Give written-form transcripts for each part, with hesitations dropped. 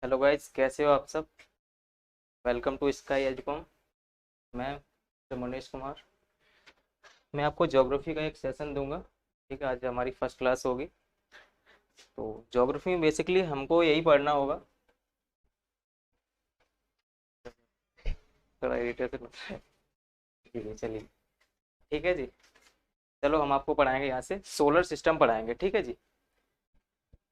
Hello guys, कैसे हो आप सब। Welcome to Sky Educom. मैं मनीष कुमार। मैं आपको ज्योग्राफी का एक सेशन दूंगा। ठीक है, आज हमारी फर्स्ट क्लास होगी। तो ज्योग्राफी में बेसिकली हमको यही पढ़ना होगा। थोड़ा इरिटेशन होता है। ठीक है, चलिए। ठीक है जी। चलो, हम आपको पढ़ाएंगे यहाँ से सोलर सिस्टम पढ़ाएंगे। ठीक है जी।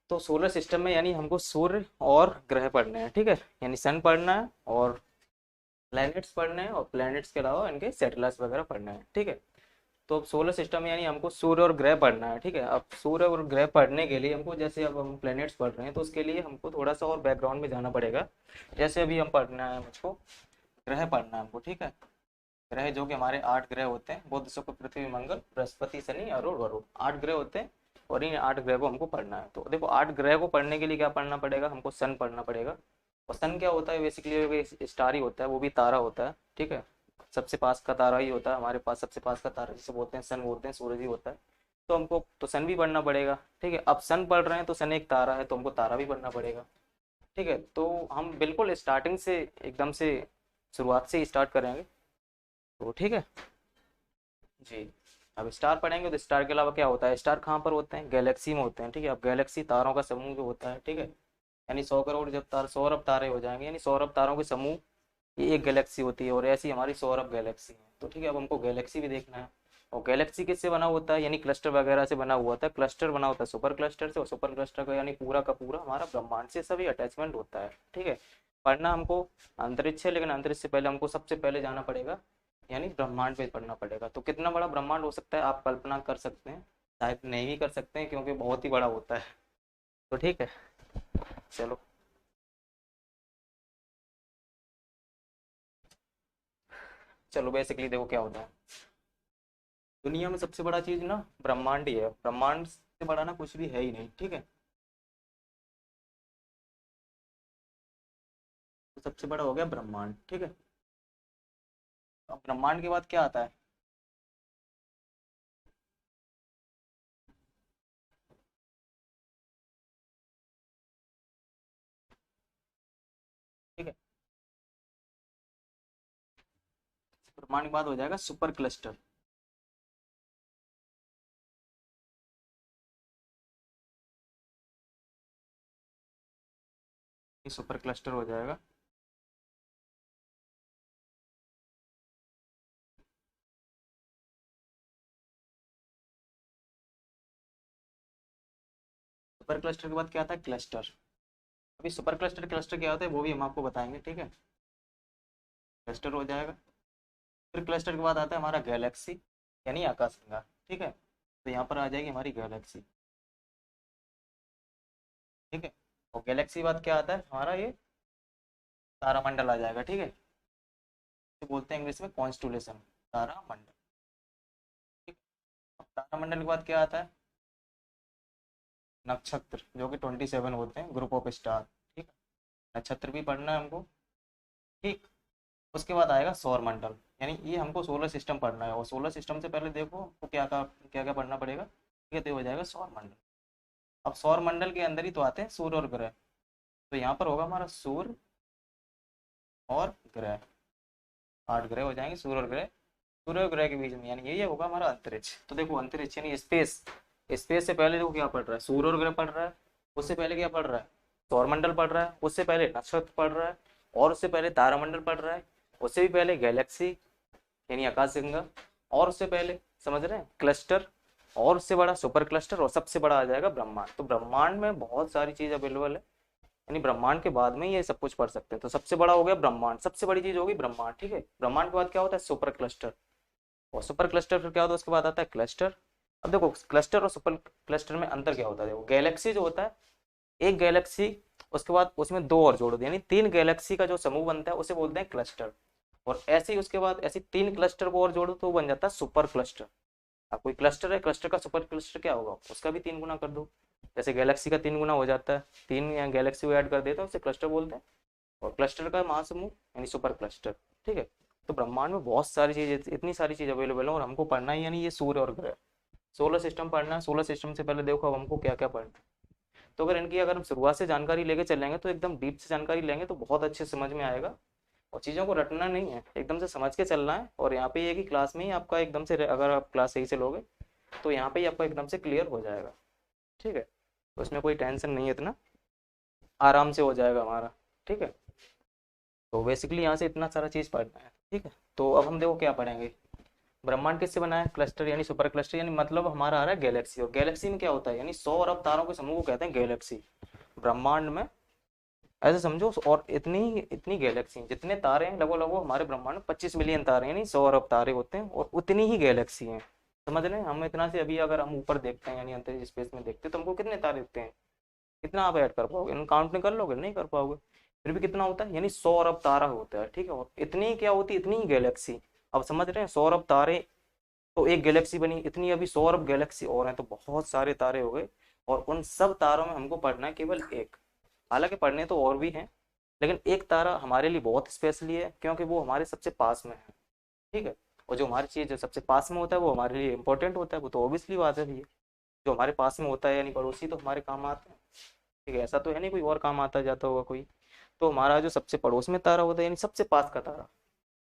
तो सोलर सिस्टम में यानी हमको सूर्य और ग्रह पढ़ने हैं। ठीक है, यानी सन पढ़ना है और प्लैनेट्स पढ़ने हैं, और प्लैनेट्स के अलावा इनके सैटेलाइट्स वगैरह पढ़ने हैं। ठीक है। तो अब सोलर सिस्टम में यानी हमको सूर्य और ग्रह पढ़ना है। ठीक है, अब सूर्य और ग्रह पढ़ने के लिए हमको, जैसे अब हम प्लैनेट्स पढ़ रहे हैं तो उसके लिए हमको थोड़ा सा और बैकग्राउंड में जाना पड़ेगा। जैसे अभी हम पढ़ना है, मुझको ग्रह पढ़ना है हमको। ठीक है, ग्रह जो कि हमारे 8 ग्रह होते हैं, बुध शुक्र पृथ्वी मंगल बृहस्पति शनि अरुण वरुण, 8 ग्रह होते हैं। और इन 8 ग्रह को हमको पढ़ना है। तो देखो, 8 ग्रह को पढ़ने के लिए क्या पढ़ना पड़ेगा, हमको सन पढ़ना पड़ेगा। और सन क्या होता है, बेसिकली स्टार ही होता है, वो भी तारा होता है। ठीक है, सबसे पास का तारा ही होता है हमारे पास, सबसे पास का तारा जिसे बोलते हैं सन बोलते हैं, सूरज ही होता है। तो हमको तो सन भी पढ़ना पड़ेगा। ठीक है, अब सन पढ़ रहे हैं तो सन एक तारा है, तो हमको तारा भी पढ़ना पड़ेगा। ठीक है, तो हम बिल्कुल स्टार्टिंग से, एकदम से शुरुआत से ही स्टार्ट करेंगे। तो ठीक है जी। अब स्टार पढ़ेंगे तो स्टार के अलावा क्या होता है, स्टार कहाँ पर होते हैं, गैलेक्सी में होते हैं। ठीक है, अब गैलेक्सी तारों का समूह जो होता है। ठीक है, यानी 100 करोड़ जब तार 100 अरब तारे हो जाएंगे, यानी 100 अरब तारों के समूह, ये एक गैलेक्सी होती है। और ऐसी हमारी 100 अरब गैलेक्सी है। तो ठीक है, अब हमको गैलेक्सी भी देखना है। और गैलेक्सी किससे बना होता है, यानी क्लस्टर वगैरह से बना हुआ था। क्लस्टर बना होता है सुपर क्लस्टर से, और सुपर क्लस्टर का यानी पूरा का पूरा हमारा ब्रह्मांड से सभी अटैचमेंट होता है। ठीक है, पढ़ना हमको अंतरिक्ष है, लेकिन अंतरिक्ष से पहले हमको सबसे पहले जाना पड़ेगा, यानी ब्रह्मांड पे पढ़ना पड़ेगा। तो कितना बड़ा ब्रह्मांड हो सकता है आप कल्पना कर सकते हैं, शायद नहीं भी कर सकते हैं, क्योंकि बहुत ही बड़ा होता है। तो ठीक है, चलो। चलो, बेसिकली देखो क्या होता है। दुनिया में सबसे बड़ा चीज ना ब्रह्मांड ही है। ब्रह्मांड से बड़ा ना कुछ भी है ही नहीं। ठीक है, तो सबसे बड़ा हो गया ब्रह्मांड। ठीक है, अब ब्रह्मांड के बाद क्या आता है। ठीक है, ब्रह्मांड के बाद हो जाएगा सुपर क्लस्टर। ये सुपर क्लस्टर हो जाएगा। सुपर क्लस्टर के बाद क्या आता है, क्लस्टर। अभी सुपर क्लस्टर क्लस्टर क्या होता है वो भी हम आपको बताएंगे। ठीक है, क्लस्टर हो जाएगा। फिर क्लस्टर के बाद आता है हमारा गैलेक्सी, यानी आकाशगंगा। ठीक है, तो यहाँ पर आ जाएगी हमारी गैलेक्सी। ठीक है, और गैलेक्सी के बाद क्या आता है हमारा ये तारामंडल आ जाएगा। ठीक है, तो बोलते हैं इंग्लिश में कॉन्स्टुलेशन, तारामंडल। ठीक है, अब तारामंडल के बाद क्या आता है, नक्षत्र, जो कि 27 होते हैं, ग्रुप ऑफ स्टार। ठीक है, नक्षत्र भी पढ़ना है हमको। ठीक, उसके बाद आएगा सौर मंडल, यानी ये हमको सोलर सिस्टम पढ़ना है। और सोलर सिस्टम से पहले देखो हमको क्या क्या पढ़ना पड़ेगा। ठीक है, तो ये हो जाएगा सौर मंडल। अब सौर मंडल के अंदर ही तो आते हैं सूर्य और ग्रह। तो यहाँ पर होगा हमारा सूर्य और ग्रह, 8 ग्रह हो जाएंगे सूर्य और ग्रह। सूर्य और ग्रह के बीच में यानी ये होगा हमारा अंतरिक्ष। तो देखो, अंतरिक्ष यानी स्पेस। स्पेस से पहले देखो क्या पढ़ रहा है, सूर्य और ग्रह पढ़ रहा है। उससे पहले क्या पढ़ रहा है, सौरमंडल पढ़ रहा है। उससे पहले नक्षत्र पढ़ रहा है। और उससे पहले तारामंडल पढ़ रहा है। उससे भी पहले गैलेक्सी, यानी आकाशगंगा। और उससे पहले, समझ रहे हैं, क्लस्टर। और उससे बड़ा सुपर क्लस्टर, और सबसे बड़ा आ जाएगा ब्रह्मांड। तो ब्रह्मांड में बहुत सारी चीज अवेलेबल है, यानी ब्रह्मांड के बाद में ये सब कुछ पढ़ सकते हैं। तो सबसे बड़ा हो गया ब्रह्मांड, सबसे बड़ी चीज होगी ब्रह्मांड। ठीक है, ब्रह्मांड के बाद क्या होता है, सुपर क्लस्टर। और सुपर क्लस्टर फिर क्या होता है, उसके बाद आता है क्लस्टर। अब देखो, क्लस्टर और सुपर क्लस्टर में अंतर क्या होता है। देखो, गैलेक्सी जो होता है, एक गैलेक्सी, उसके बाद उसमें दो और जोड़ दो, यानी 3 गैलेक्सी का जो समूह बनता है उसे बोलते हैं क्लस्टर। और ऐसे ही उसके बाद ऐसे 3 क्लस्टर को और जोड़ो तो वो बन जाता है सुपर क्लस्टर। अब कोई क्लस्टर है, क्लस्टर का सुपर क्लस्टर क्या होगा, उसका भी 3 गुना कर दो। जैसे गैलेक्सी का 3 गुना हो जाता है, 3 गैलेक्सी को ऐड कर देते हैं, उसे क्लस्टर बोलते हैं। और क्लस्टर का महासमूह यानी सुपर क्लस्टर। ठीक है, तो ब्रह्मांड में बहुत सारी चीज, इतनी सारी चीज अवेलेबल है, और हमको पढ़ना ही यानी ये सूर्य और ग्रह। सोलर सिस्टम पढ़ना है। सोलर सिस्टम से पहले देखो अब हमको क्या क्या पढ़ना है। तो अगर इनकी अगर हम शुरुआत से जानकारी लेके चलेंगे तो एकदम डीप से जानकारी लेंगे तो बहुत अच्छे समझ में आएगा। और चीज़ों को रटना नहीं है, एकदम से समझ के चलना है। और यहाँ पे ये कि क्लास में ही आपका एकदम से, अगर आप क्लास सही से लोगे तो यहाँ पे ही आपका एकदम से क्लियर हो जाएगा। ठीक है, तो उसमें कोई टेंशन नहीं है, इतना आराम से हो जाएगा हमारा। ठीक है, तो बेसिकली यहाँ से इतना सारा चीज़ पढ़ना है। ठीक है, तो अब हम देखो क्या पढ़ेंगे। ब्रह्मांड किससे बना है? क्लस्टर यानी सुपर क्लस्टर, यानी मतलब हमारा आ रहा है गैलेक्सी। और गैलेक्सी में क्या होता है, यानी 100 अरब तारों के समूह को कहते हैं गैलेक्सी। ब्रह्मांड में ऐसे समझो, और इतनी इतनी गैलेक्सी, जितने तारे हैं लगभग लगभग हमारे ब्रह्मांड में 25 मिलियन तारे हैं, यानी 100 अरब तारे होते हैं, और उतनी ही गैलेक्सी हैं। समझ रहे हैं? हम इतना से अभी अगर हम ऊपर देखते हैं यानी अंतरिक्ष स्पेस में देखते हैं तो हमको कितने तारे दिखते हैं? कितना आप ऐड कर पाओगे? काउंट नहीं कर लोगे? नहीं कर पाओगे। फिर भी कितना होता है, यानी 100 अरब तारा होता है। ठीक है, और इतनी क्या होती है? इतनी ही गैलेक्सी। अब समझ रहे हैं, 100 अरब तारे तो एक गैलेक्सी बनी, इतनी अभी 100 अरब गैलेक्सी और हैं, तो बहुत सारे तारे हो गए। और उन सब तारों में हमको पढ़ना है केवल एक। हालांकि पढ़ने तो और भी हैं, लेकिन एक तारा हमारे लिए बहुत स्पेशली है क्योंकि वो हमारे सबसे पास में है। ठीक है, और जो हमारी चीज जो सबसे पास में होता है वो हमारे लिए इंपॉर्टेंट होता है, वो तो ऑब्वियसली बात है भैया। जो हमारे पास में होता है यानी पड़ोसी, तो हमारे काम आते हैं। ठीक है, ऐसा तो है नहीं कोई और काम आता जाता होगा कोई। तो हमारा जो सबसे पड़ोस में तारा होता है यानी सबसे पास का तारा,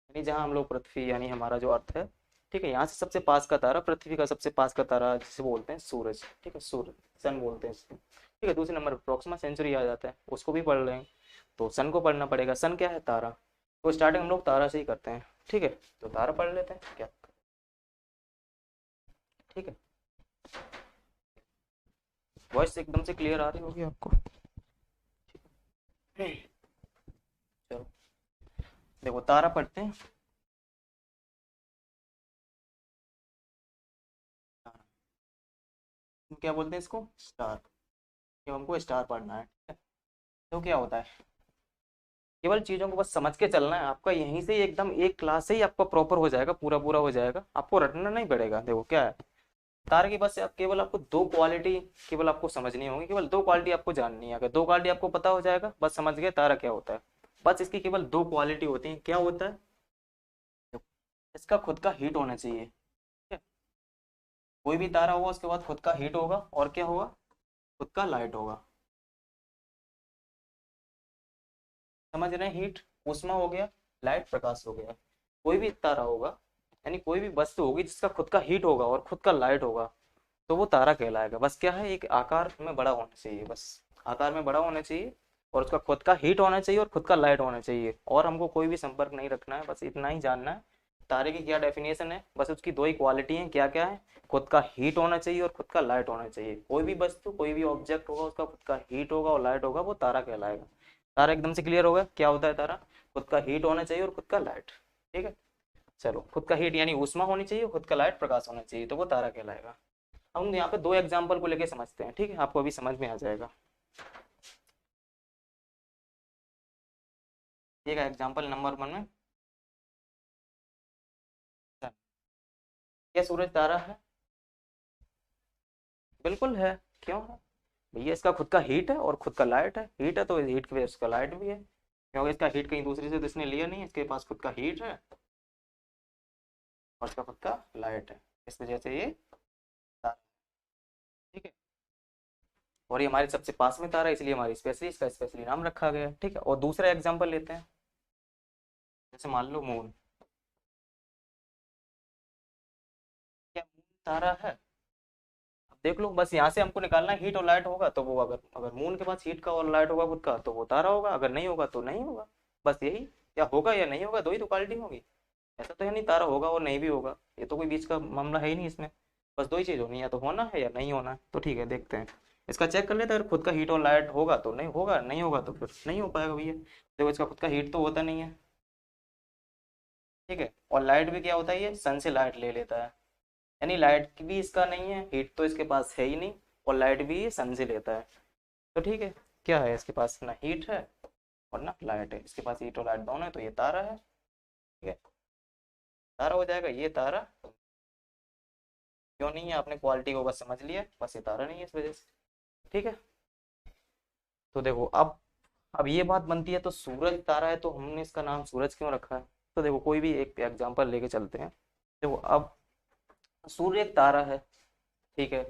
यानी जहाँ हम लोग पृथ्वी यानी हमारा जो अर्थ है, ठीक है, यहाँ से सबसे पास का तारा, पृथ्वी का सबसे पास का तारा जिसे बोलते हैं सूरज। ठीक है, सूर्य, सन बोलते हैं इसको। ठीक है, दूसरे नंबर पर प्रोक्सिमा सेंचुरी आ जाता है, उसको भी पढ़ रहे हैं। तो सन को पढ़ना पड़ेगा। सन क्या है? तारा। तो स्टार्टिंग हम लोग तारा से ही करते हैं। ठीक है, तो तारा पढ़ लेते हैं क्या। ठीक है, वॉइस एकदम से क्लियर आ रही होगी आपको। चलो देखो, तारा पढ़ते हैं। तारा, हम क्या बोलते हैं इसको? स्टार। ये हमको स्टार पढ़ना है। ठीक है, तो क्या होता है, केवल चीजों को बस समझ के चलना है। आपका यहीं से ही एकदम एक क्लास से ही आपका प्रॉपर हो जाएगा, पूरा पूरा हो जाएगा, आपको रटना नहीं पड़ेगा। देखो क्या है, तार की बस आप केवल आपको दो क्वालिटी केवल आपको समझनी होगी, केवल दो क्वालिटी आपको जाननी है। अगर दो क्वालिटी आपको पता हो जाएगा, बस समझ गए तारा क्या होता है। बस इसकी केवल दो क्वालिटी होती है। क्या होता है? इसका खुद का हीट होना चाहिए। ठीक है? कोई भी तारा होगा उसके बाद खुद का हीट होगा, और क्या होगा? खुद का लाइट होगा। समझ रहे हैं? हीट ऊष्मा हो गया, लाइट प्रकाश हो गया। कोई भी तारा होगा यानी कोई भी वस्तु होगी जिसका खुद का हीट होगा और खुद का लाइट होगा, तो वो तारा कहलाएगा। बस क्या है, एक आकार में बड़ा होना चाहिए, बस आकार में बड़ा होना चाहिए, और उसका खुद का हीट होना चाहिए और खुद का लाइट होना चाहिए, और हमको कोई भी संपर्क नहीं रखना है। बस इतना ही जानना है तारे की क्या डेफिनेशन है। बस उसकी दो ही क्वालिटी है, क्या क्या है? खुद का हीट होना चाहिए और खुद का लाइट होना चाहिए। कोई भी वस्तु, कोई भी ऑब्जेक्ट होगा, उसका खुद का हीट होगा और लाइट होगा, वो तारा कहलाएगा। तारा एकदम से क्लियर होगा क्या होता है तारा? खुद का हीट होना चाहिए और खुद का लाइट। ठीक है, चलो, खुद का हीट यानी ऊष्मा होनी चाहिए, खुद का लाइट प्रकाश होना चाहिए, तो वो तारा कहलाएगा। हम यहाँ पे दो एग्जाम्पल को लेके समझते हैं। ठीक है, आपको अभी समझ में आ जाएगा। ठीक है, एग्जाम्पल नंबर 1 में, क्या सूरज तारा है? बिल्कुल है। क्यों है भैया? इसका खुद का हीट है और खुद का लाइट है। हीट है तो हीट की वजह से इसका लाइट भी है, क्योंकि इसका हीट कहीं दूसरी से तो इसने लिया नहीं है, इसके पास खुद का हीट है और इसका खुद का लाइट है, इस वजह से ये तारा। ठीक है, और ये हमारे सबसे पास में तारा है, इसलिए हमारी स्पेशली इसका स्पेशली नाम रखा गया है। ठीक है, और दूसरा एग्जाम्पल लेते हैं, जैसे मान लो मून। क्या मून तारा है? अब देख लो, बस यहाँ से हमको निकालना है हीट और लाइट होगा तो वो, अगर अगर मून के पास हीट का और लाइट होगा खुद का, तो वो तारा होगा, अगर नहीं होगा तो नहीं होगा। बस यही, या होगा या नहीं होगा, दो ही तो क्वालिटी होगी। ऐसा तो है नहीं तारा होगा और नहीं भी होगा, ये तो कोई बीच का मामला है ही नहीं इसमें। बस दो ही चीज़ होनी है, या तो होना है या नहीं होना है। तो ठीक है, देखते हैं, इसका चेक कर लेते हैं। अगर खुद का हीट और लाइट होगा तो नहीं होगा, नहीं होगा तो फिर नहीं हो पाएगा भैया। देखो, इसका खुद का हीट तो होता नहीं है। ठीक है, और लाइट भी क्या होता है, ये सन से लाइट ले लेता है, यानी लाइट भी इसका नहीं है, हीट तो इसके पास है ही नहीं, और लाइट भी ये सन से लेता है। तो ठीक है, क्या है इसके पास? ना हीट है और ना लाइट है, इसके पास हीट और लाइट दोनों है, तो ये तारा है। ठीक है, तारा हो जाएगा ये तारा। क्यों नहीं है? आपने क्वालिटी को बस समझ लिया, बस ये तारा नहीं है इस वजह से। ठीक है, तो देखो अब ये बात बनती है, तो सूरज तारा है तो हमने इसका नाम सूरज क्यों रखा है? तो देखो, कोई भी एक एग्जांपल लेके चलते हैं। देखो, अब सूर्य एक तारा है, ठीक है,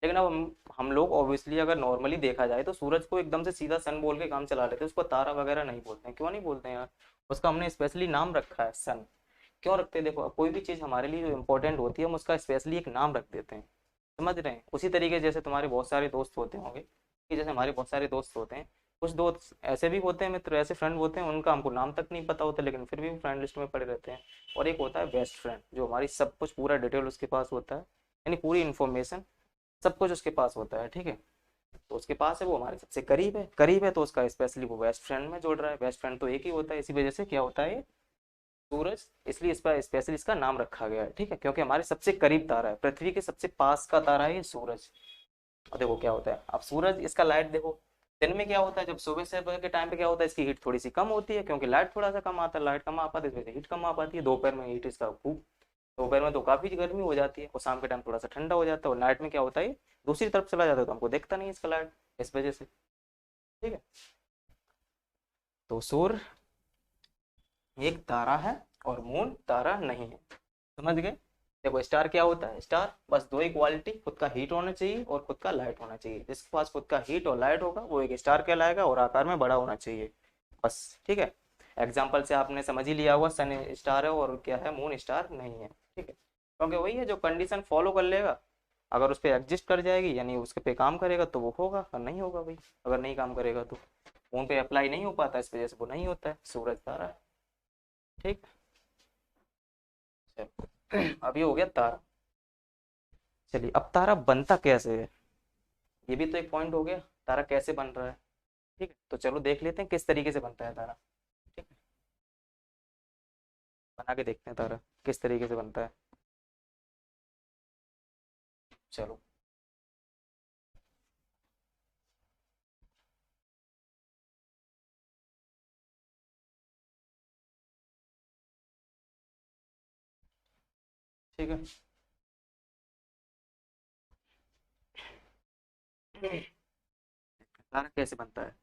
लेकिन अब हम लोग ऑब्वियसली अगर नॉर्मली देखा जाए तो सूरज को एकदम से सीधा सन बोल के काम चला लेते हैं, उसको तारा वगैरह नहीं बोलते हैं। क्यों नहीं बोलते हैं यार? उसका हमने स्पेशली नाम रखा है सन। क्यों रखते हैं? देखो कोई भी चीज़ हमारे लिए जो इंपॉर्टेंट होती है हम उसका स्पेशली एक नाम रख देते हैं। समझ रहे हैं? उसी तरीके जैसे तुम्हारे बहुत सारे दोस्त होते होंगे, कि जैसे हमारे बहुत सारे दोस्त होते हैं, कुछ दोस्त ऐसे भी होते हैं, मित्र ऐसे फ्रेंड होते हैं उनका हमको नाम तक नहीं पता होता लेकिन फिर भी फ्रेंड लिस्ट में पड़े रहते हैं। और एक होता है बेस्ट फ्रेंड, जो हमारी सब कुछ पूरा डिटेल उसके पास होता है, यानी पूरी इन्फॉर्मेशन सब कुछ उसके पास होता है। ठीक है, तो उसके पास है, वो हमारे सबसे करीब है तो उसका स्पेशली वो बेस्ट फ्रेंड में जोड़ रहा है। बेस्ट फ्रेंड तो एक ही होता है, इसी वजह से क्या होता है ये सूरज, इसलिए इस पर स्पेशली इसका नाम रखा गया है। ठीक है, क्योंकि हमारे सबसे करीब तारा है, पृथ्वी के सबसे पास का तारा है ये सूरज। और देखो क्या होता है, अब सूरज इसका लाइट देखो, दिन में क्या होता है, जब सुबह से के टाइम पे क्या होता है, इसकी हीट थोड़ी सी कम होती है क्योंकि लाइट थोड़ा सा कम आता है, लाइट कम आ पाती है, इस वजह से हीट कम आ पाती है। दोपहर में हीट इसका खूब, दोपहर में तो काफी गर्मी हो जाती है और शाम के टाइम थोड़ा सा ठंडा हो जाता है। और नाइट में क्या होता है, दूसरी तरफ चला जाता है तो हमको देखता नहीं है इसका लाइट, इस वजह से। ठीक है, तो सूर्य एक तारा है और मून तारा नहीं है। समझ गए? देखो स्टार क्या होता है, स्टार बस दो ही क्वालिटी, खुद का हीट होना चाहिए और खुद का लाइट होना चाहिए। जिसके पास खुद का हीट और लाइट होगा वो एक स्टार कहलाएगा और आकार में बड़ा होना चाहिए, बस। ठीक है, एग्जाम्पल से आपने समझ ही लिया होगा, सन स्टार है और क्या है, मून स्टार नहीं है। ठीक है, क्योंकि वही है जो कंडीशन फॉलो कर लेगा, अगर उस पर एग्जिस्ट कर जाएगी यानी उसके पे काम करेगा तो वो होगा, और नहीं होगा भाई, अगर नहीं काम करेगा तो मून पे अप्लाई नहीं हो पाता, इस वजह से वो नहीं होता है, सूरज तारा है। ठीक, चलो अब ये हो गया तारा। चलिए अब तारा बनता कैसे है, ये भी तो एक पॉइंट हो गया, तारा कैसे बन रहा है। ठीक है, तो चलो देख लेते हैं किस तरीके से बनता है तारा। ठीक है, बना के देखते हैं तारा किस तरीके से बनता है। चलो, ठीक है। तारा कैसे बनता है।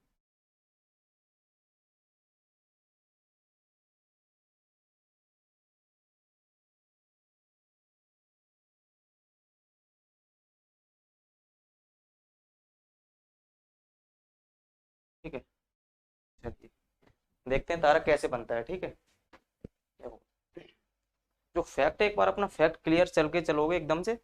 ठीक है, चलिए देखते हैं तारा कैसे बनता है। ठीक है, देखो जो फैक्ट है, एक बार अपना फैक्ट क्लियर चल के चलोगे एकदम से,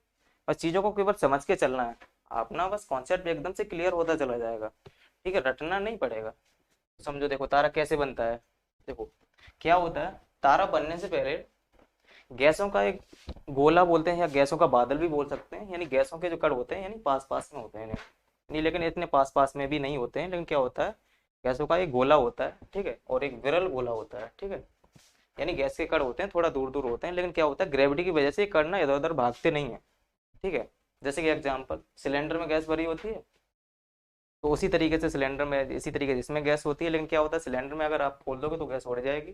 बस चीजों को केवल समझ के चलना है, अपना बस कॉन्सेप्ट एकदम से क्लियर होता चला जाएगा। ठीक है, रटना नहीं पड़ेगा। समझो, देखो तारा कैसे बनता है। देखो क्या होता है, तारा बनने से पहले गैसों का एक गोला बोलते हैं या गैसों का बादल भी बोल सकते हैं, यानी गैसों के जो कण होते हैं यानी पास पास में होते हैं नहीं, लेकिन इतने पास पास में भी नहीं होते हैं, लेकिन क्या होता है, गैसों का एक गोला होता है। ठीक है, और एक विरल गोला होता है। ठीक है, यानी गैस के कण होते हैं थोड़ा दूर दूर होते हैं, लेकिन क्या होता है, ग्रेविटी की वजह से ये कण ना इधर उधर भागते नहीं है। ठीक है, जैसे कि एग्जाम्पल, सिलेंडर में गैस भरी होती है, तो उसी तरीके से सिलेंडर में, इसी तरीके से इसमें गैस होती है, लेकिन क्या होता है, सिलेंडर में अगर आप खोल दोगे तो गैस उड़ जाएगी,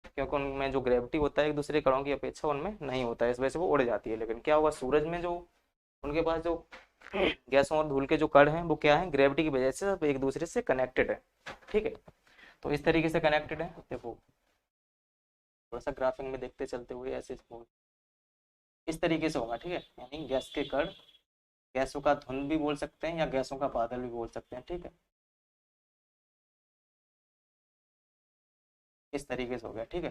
क्योंकि उनमें जो ग्रेविटी होता है एक दूसरे कणों की अपेक्षा उनमें नहीं होता है, इस वजह से वो उड़ जाती है। लेकिन क्या होगा, सूरज में जो उनके पास जो गैसों और धूल के जो कण हैं वो क्या है, ग्रेविटी की वजह से सब एक दूसरे से कनेक्टेड है। ठीक है, तो इस तरीके से कनेक्टेड है। देखो थोड़ा सा ग्राफिंग में देखते चलते हुए ऐसे इस तरीके से होगा। ठीक है, यानी गैस के कण, गैसों का धुंध भी बोल सकते हैं या गैसों का बादल भी बोल सकते हैं। ठीक है, इस तरीके से हो गया। ठीक है,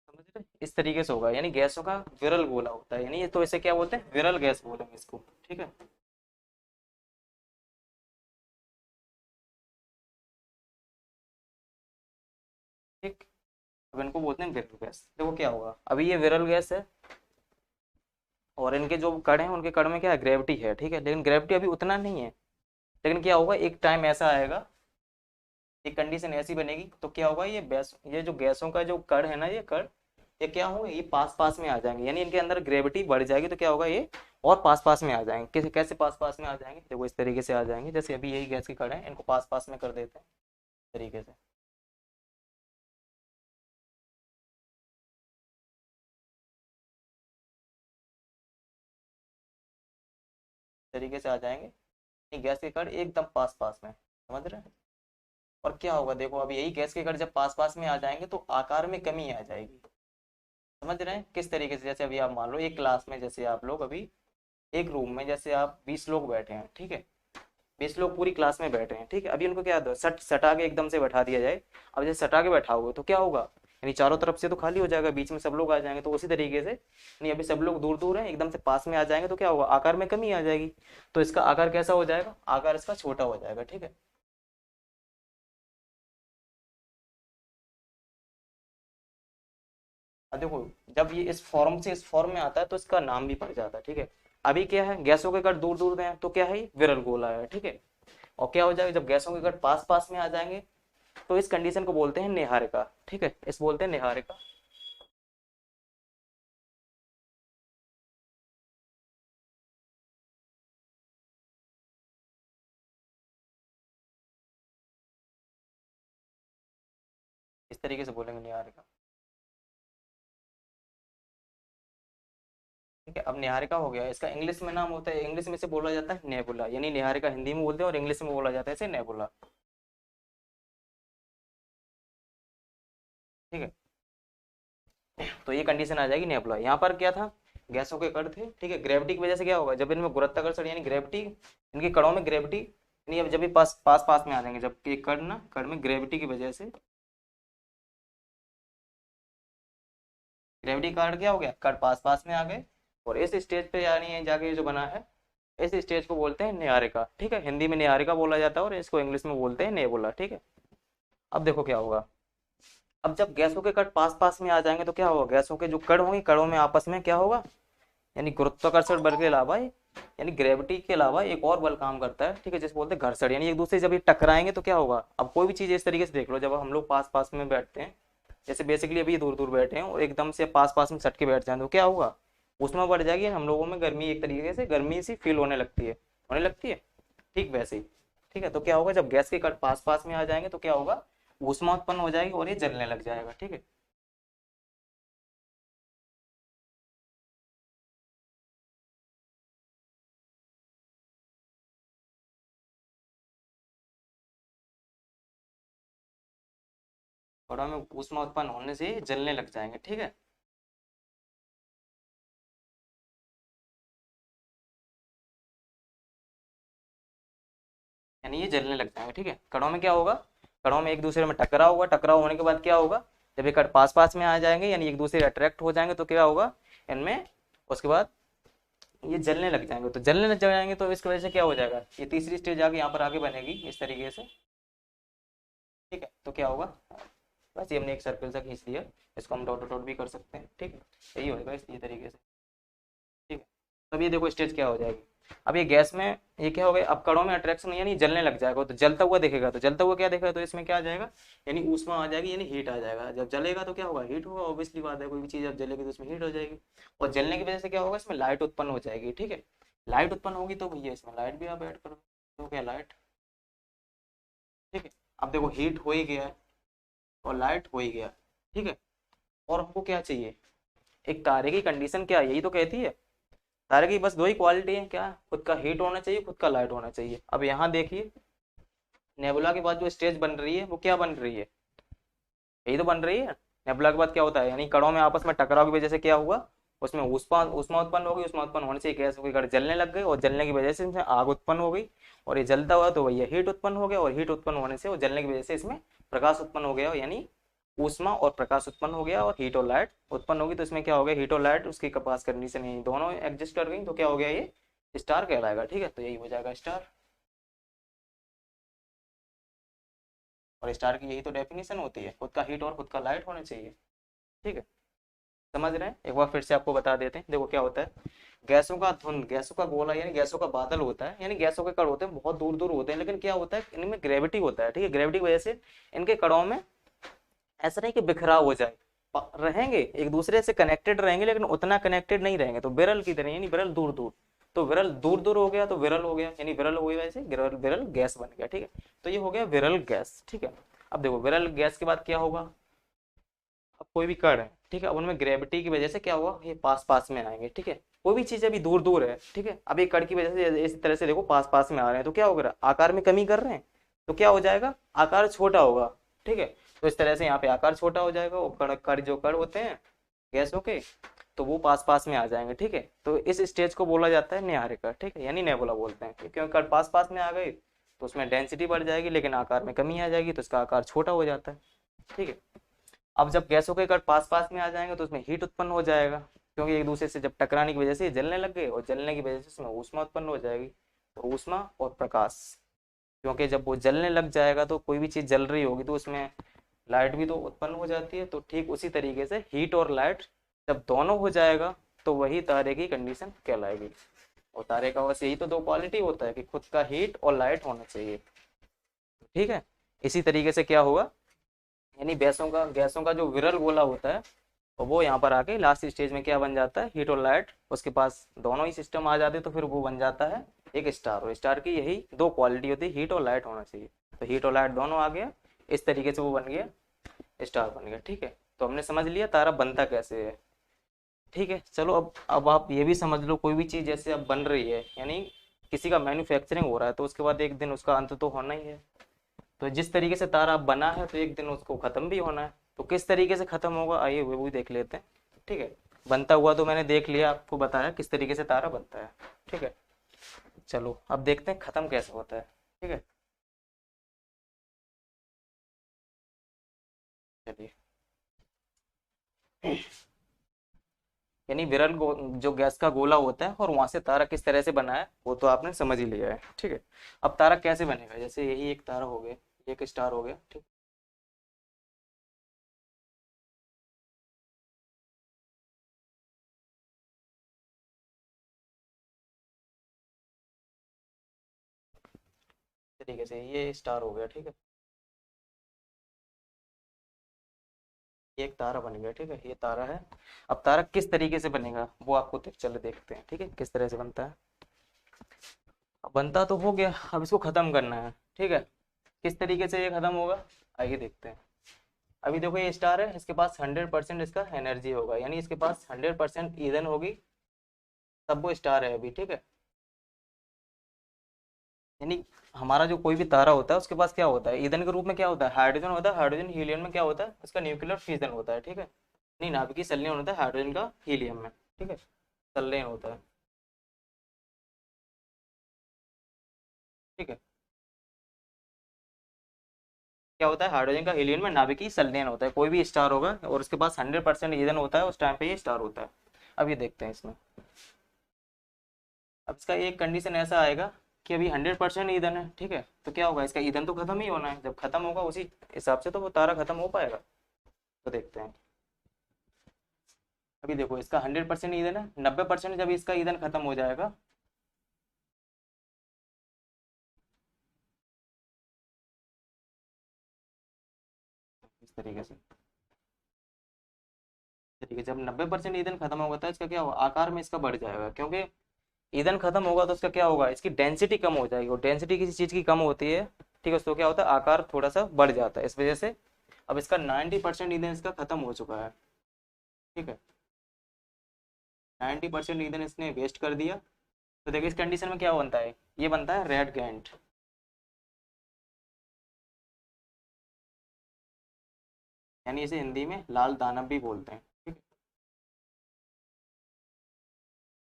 समझ रहे, इस तरीके से होगा, यानी गैसों का विरल गोला होता है, यानी ये तो इसे क्या बोलते हैं, विरल गैस बोलेंगे इसको। ठीक है, ठीक, अब इनको बोलते हैं विरल गैस। देखो क्या होगा, अभी ये विरल गैस है और इनके जो कण हैं उनके कण में क्या है, ग्रेविटी है। ठीक है, लेकिन ग्रेविटी अभी उतना नहीं है, लेकिन क्या होगा, एक टाइम ऐसा आएगा, एक कंडीशन ऐसी बनेगी तो क्या होगा, ये जो गैसों का जो कण है ना, ये कण ये क्या होंगे, ये पास पास में आ जाएंगे, यानी इनके अंदर ग्रेविटी बढ़ जाएगी, तो क्या होगा, ये और पास पास में आ जाएंगे। कैसे कैसे पास पास में आ जाएंगे, देखो इस तरीके से आ जाएंगे, जैसे अभी यही गैस के कण है, इनको पास पास में कर देते हैं तरीके से, तरीके से आ जाएंगे, ये गैस के कण एकदम पास पास में, समझ रहे हैं। और क्या होगा, देखो अब यही गैस के कण जब पास पास में आ जाएंगे तो आकार में कमी आ जाएगी। समझ रहे हैं किस तरीके से, जैसे अभी आप मान लो एक क्लास में, जैसे आप लोग अभी एक रूम में जैसे आप 20 लोग बैठे हैं, ठीक है, 20 लोग पूरी क्लास में बैठे हैं, ठीक है, अभी उनको क्या दो सटा के एकदम से बैठा दिया जाए। अब जैसे सटा के बैठा हुआ तो क्या होगा, यानी चारों तरफ से तो खाली हो जाएगा, बीच में सब लोग आ जाएंगे, तो उसी तरीके से नहीं, अभी सब लोग दूर दूर हैं, एकदम से पास में आ जाएंगे तो क्या होगा, आकार में कमी आ जाएगी, तो इसका आकार कैसा हो जाएगा, आकार इसका छोटा हो जाएगा, ठीक है। अब देखो, जब ये इस फॉर्म से इस फॉर्म में आता है तो इसका नाम भी पड़ जाता है, ठीक है। अभी क्या है, गैसों के कट दूर दूर हैं तो क्या है, ये विरल गोला है, ठीक है। और क्या हो जाएगा, जब गैसों के कट पास पास में आ जाएंगे तो इस कंडीशन को बोलते हैं नेहारिका, ठीक है, इस बोलते हैं नेहारिका। इस तरीके से बोलेंगे निहारिका, ठीक है। अब निहारिका हो गया, इसका इंग्लिश में नाम होता है, इंग्लिश में से बोला जाता है नेबुला, यानी निहारिका हिंदी में बोलते हैं और इंग्लिश में बोला जाता है इसे नेबुला, ठीक है। तो ये कंडीशन आ जाएगी नेबुला। यहाँ पर क्या था, गैसों के कण थे, ठीक है, ग्रेविटी की वजह से क्या होगा, जब इनमें गुरुत्वाकर्षण यानी ग्रेविटी, इनके कणों में ग्रेविटी, यानी अब जब भी पास पास पास में आ जाएंगे, जब ये कण ना, कण में ग्रेविटी की वजह से, ग्रेविटी कार्ड क्या हो गया, कण पास पास में आ गए, और इस स्टेज पे यानी ये जाके जो बना है, इस स्टेज को बोलते हैं निहारिका, ठीक है, हिंदी में निहारिका बोला जाता है और इसको इंग्लिश में बोलते हैं नेबुला, ठीक है। अब देखो क्या होगा, अब जब गैसों के कण पास पास में आ जाएंगे तो क्या होगा, गैसों के जो कण होंगे, कणों में आपस में क्या होगा, यानी गुरुत्वाकर्षण बल के अलावा यानी ग्रेविटी के अलावा एक और बल काम करता है, ठीक है, जिसे बोलते हैं घर्षण, यानी एक दूसरे से जब ये टकराएंगे तो क्या होगा। अब कोई भी चीज इस तरीके से देख लो, जब हम लोग पास पास में बैठते हैं, जैसे बेसिकली अभी दूर दूर बैठे हैं और एकदम से पास पास में सट के बैठ जाए तो क्या होगा, उसमें बढ़ जाएगी, हम लोगों में गर्मी, एक तरीके से गर्मी सी फील होने लगती है, ठीक वैसे ही, ठीक है। तो क्या होगा, जब गैस के कण पास पास में आ जाएंगे तो क्या होगा, ऊष्मा उत्पन्न हो जाएगी और ये जलने लग जाएगा, ठीक है। और हमें ऊष्मा उत्पन्न होने से ये जलने लग जाएंगे, ठीक है। यानी ये जलने लग जाएंगे, ठीक है। कणों में क्या होगा, कणों में एक दूसरे में टकराव होगा, टकराव होने के बाद क्या होगा, जब ये कण पास पास में आ जाएंगे यानी एक दूसरे अट्रैक्ट हो जाएंगे तो क्या होगा इनमें, उसके बाद ये जलने लग जाएंगे, तो जलने लग जाएंगे तो इसकी वजह से क्या हो जाएगा, ये तीसरी स्टेज आगे यहाँ पर आगे बनेगी इस तरीके से, ठीक है। तो क्या होगा, बस ये हमने एक सर्कल सा खींच लिया, इसको हम डॉट डॉट भी कर सकते हैं, ठीक है, यही होगा इस ये तरीके से, ठीक है। तब ये देखो स्टेज क्या हो जाएगी, अब ये गैस में ये क्या हो गया, अब कणों में अट्रैक्शन यानी जलने लग जाएगा, तो जलता हुआ दिखेगा, तो जलता हुआ क्या दिखेगा, तो इसमें क्या आ जाएगा, यानी ऊष्मा आ जाएगी, यानी हीट आ जाएगा, जब जलेगा तो क्या होगा, हीट होगा, ऑब्वियसली बात है, कोई भी चीज जब जलेगी तो उसमें हीट हो जाएगी, और जलने की वजह से क्या होगा, इसमें लाइट उत्पन्न हो जाएगी, ठीक है। लाइट उत्पन्न होगी तो भैया इसमें लाइट भी आप ऐड करो, तो क्या लाइट, ठीक है। अब देखो हीट हो ही गया है और लाइट हो ही गया, ठीक है। और हमको क्या चाहिए, एक तारे की कंडीशन क्या है, यही तो कहती है, तारे की बस दो ही क्वालिटी है, क्या, खुद का हीट होना चाहिए, खुद का लाइट होना चाहिए। अब यहाँ देखिए, नेबुला के बाद जो स्टेज बन रही है वो क्या बन रही है, यही तो बन रही है। नेबुला के बाद क्या होता है, यानी कणों में आपस में टकराव की वजह से क्या हुआ, उसमें ऊष्मा ऊष्मा उत्पन्न हो गई, ऊष्मा उत्पन्न होने से गैस के कण जलने लग गए, और जलने की वजह से इसमें आग उत्पन्न हो गई, और ये जलता हुआ तो भैया हीट उत्पन्न हो गया, और हीट उत्पन्न होने से और जलने की वजह से इसमें प्रकाश उत्पन्न हो गया, यानी ऊष्मा और प्रकाश उत्पन्न हो गया, और हीट और लाइट उत्पन्न होगी, तो इसमें क्या हो गया, हीट और लाइट उसकी कपास कंडीशन यही दोनों एग्जिस्ट कर गई, तो क्या हो गया, ये स्टार कहलाएगा, ठीक है। तो यही हो जाएगा स्टार, और स्टार की यही तो डेफिनेशन होती है, खुद का हीट और खुद का लाइट होना चाहिए, ठीक है। समझ रहे हैं, एक बार फिर से आपको बता देते हैं, देखो क्या होता है, गैसों का धुंध, गैसों का गोला यानी गैसों का बादल होता है, यानी गैसों के कण होते हैं बहुत दूर दूर होते हैं, लेकिन क्या होता है इनमें ग्रेविटी होता है, ठीक है, ग्रेविटी की वजह से इनके कणों में ऐसा नहीं कि बिखराव हो जाए, रहेंगे एक दूसरे से कनेक्टेड रहेंगे, लेकिन उतना कनेक्टेड नहीं रहेंगे, तो विरल की तरह, यानी विरल दूर दूर, तो विरल दूर दूर हो गया तो विरल हो गया, यानी विरल हो गई वजह से विरल विरल गैस बन गया, ठीक है। तो ये हो गया विरल गैस, ठीक है। अब देखो विरल गैस के बाद क्या होगा, अब कोई भी कण है, ठीक है, अब उनमें ग्रेविटी की वजह से क्या हुआ, ये पास पास में आएंगे, ठीक है, कोई भी चीज अभी दूर दूर है, ठीक है, अब एक कण की वजह से इस तरह से देखो पास पास में आ रहे हैं, तो क्या होगा, आकार में कमी कर रहे हैं, तो क्या हो जाएगा, आकार छोटा होगा, ठीक है। तो इस तरह से यहाँ पे आकार छोटा हो जाएगा, वो कण कण जो कण होते हैं गैसों के, तो वो पास पास में आ जाएंगे, ठीक है। तो इस स्टेज को बोला जाता है न्याहारिका, ठीक है, यानी नेबुला बोलते हैं, क्योंकि अगर पास पास में आ गए तो उसमें डेंसिटी बढ़ जाएगी लेकिन आकार में कमी आ जाएगी, तो इसका आकार छोटा हो जाता है, ठीक है। अब जब गैसों के कण पास पास में आ जाएंगे तो उसमें हीट उत्पन्न हो जाएगा, क्योंकि एक दूसरे से जब टकराने की वजह से ये जलने लग गए, और जलने की वजह से उसमें ऊष्मा उत्पन्न हो जाएगी। तो ऊष्मा और प्रकाश, क्योंकि जब वो जलने लग जाएगा तो कोई भी चीज़ जल रही होगी तो उसमें लाइट भी तो उत्पन्न हो जाती है। तो ठीक उसी तरीके से हीट और लाइट जब दोनों हो जाएगा तो वही तारे की कंडीशन कहलाएगी। और तारे का बस यही तो दो क्वालिटी होता है कि खुद का हीट और लाइट होना चाहिए, ठीक है। इसी तरीके से क्या होगा, यानी गैसों का जो विरल गोला होता है, और वो यहाँ पर आके लास्ट स्टेज में क्या बन जाता है, हीट और लाइट, उसके पास दोनों ही सिस्टम आ जाते हैं तो फिर वो बन जाता है एक स्टार। और स्टार की यही दो क्वालिटी होती है, हीट और लाइट होना चाहिए। तो हीट और लाइट दोनों आ गया, इस तरीके से वो बन गया, स्टार बन गया, ठीक है। तो हमने समझ लिया तारा बनता कैसे है, ठीक है। चलो अब आप ये भी समझ लो, कोई भी चीज़ जैसे अब बन रही है, यानी किसी का मैन्युफैक्चरिंग हो रहा है, तो उसके बाद एक दिन उसका अंत तो होना ही है। तो जिस तरीके से तारा बना है तो एक दिन उसको खत्म भी होना है। तो किस तरीके से खत्म होगा, आइए वो भी देख लेते हैं, ठीक है। बनता हुआ तो मैंने देख लिया, आपको बताया किस तरीके से तारा बनता है, ठीक है। चलो अब देखते हैं खत्म कैसे होता है, ठीक है। चलिए, यानी जो गैस का गोला होता है और वहां से तारा किस तरह से बना है वो तो आपने समझ ही लिया है, ठीक है। अब तारा कैसे बनेगा, जैसे यही एक तारा हो गया, एक स्टार हो गया, ठीक। तरीके से ये स्टार हो गया, ठीक है। ये एक तारा बन गया, ठीक है, ये तारा है। अब तारा किस तरीके से बनेगा वो आपको चलो देखते हैं, ठीक है, किस तरह से बनता है। अब बनता तो हो गया, अब इसको खत्म करना है, ठीक है। किस तरीके से ये खत्म होगा, आइए देखते हैं। अभी देखो ये स्टार है, इसके पास 100% इसका एनर्जी होगा, यानी इसके पास 100% ईंधन होगी, तब वो स्टार है अभी, ठीक है। यानी हमारा जो कोई भी तारा होता है उसके पास क्या होता है, ईंधन के रूप में क्या होता है, हाइड्रोजन होता है। हाइड्रोजन हीलियम में क्या होता है, उसका न्यूक्लियर फिजन होता है, ठीक है। नहीं, नाभिकीय संलयन होता है हाइड्रोजन का हीलियम में, ठीक है, संलयन होता है, ठीक है। क्या होता है, हाइड्रोजन का हीलियम में नाभिकीय संलयन होता है। कोई भी स्टार होगा और उसके पास 100% ईंधन होता है, उस टाइम पे ये स्टार होता है। अब ये देखते हैं इसमें। अब इसका एक कंडीशन ऐसा आएगा कि अभी 100% ईंधन है, ठीक है। तो क्या होगा, इसका ईंधन तो खत्म ही होना है, जब खत्म होगा उसी हिसाब से तो वो तारा खत्म हो पाएगा। तो देखते हैं। अभी देखो इसका 100% ईंधन है, 90% जब इसका ईंधन खत्म हो जाएगा, इस तरीके से, ठीक है, जब 90% ईंधन खत्म होगा तो इसका क्या होगा, आकार में इसका बढ़ जाएगा, क्योंकि ईंधन खत्म होगा तो उसका क्या होगा, इसकी डेंसिटी कम हो जाएगी, और डेंसिटी किसी चीज की कम होती है, ठीक है, उसको क्या होता है, आकार थोड़ा सा बढ़ जाता है, इस वजह से अब इसका 90% ईंधन इसका खत्म हो चुका है, ठीक है। 90% ईंधन इसने वेस्ट कर दिया। तो देखिए इस कंडीशन में क्या बनता है, ये बनता है रेड गैंट, यानी इसे हिंदी में लाल दानव भी बोलते हैं, ठीक है,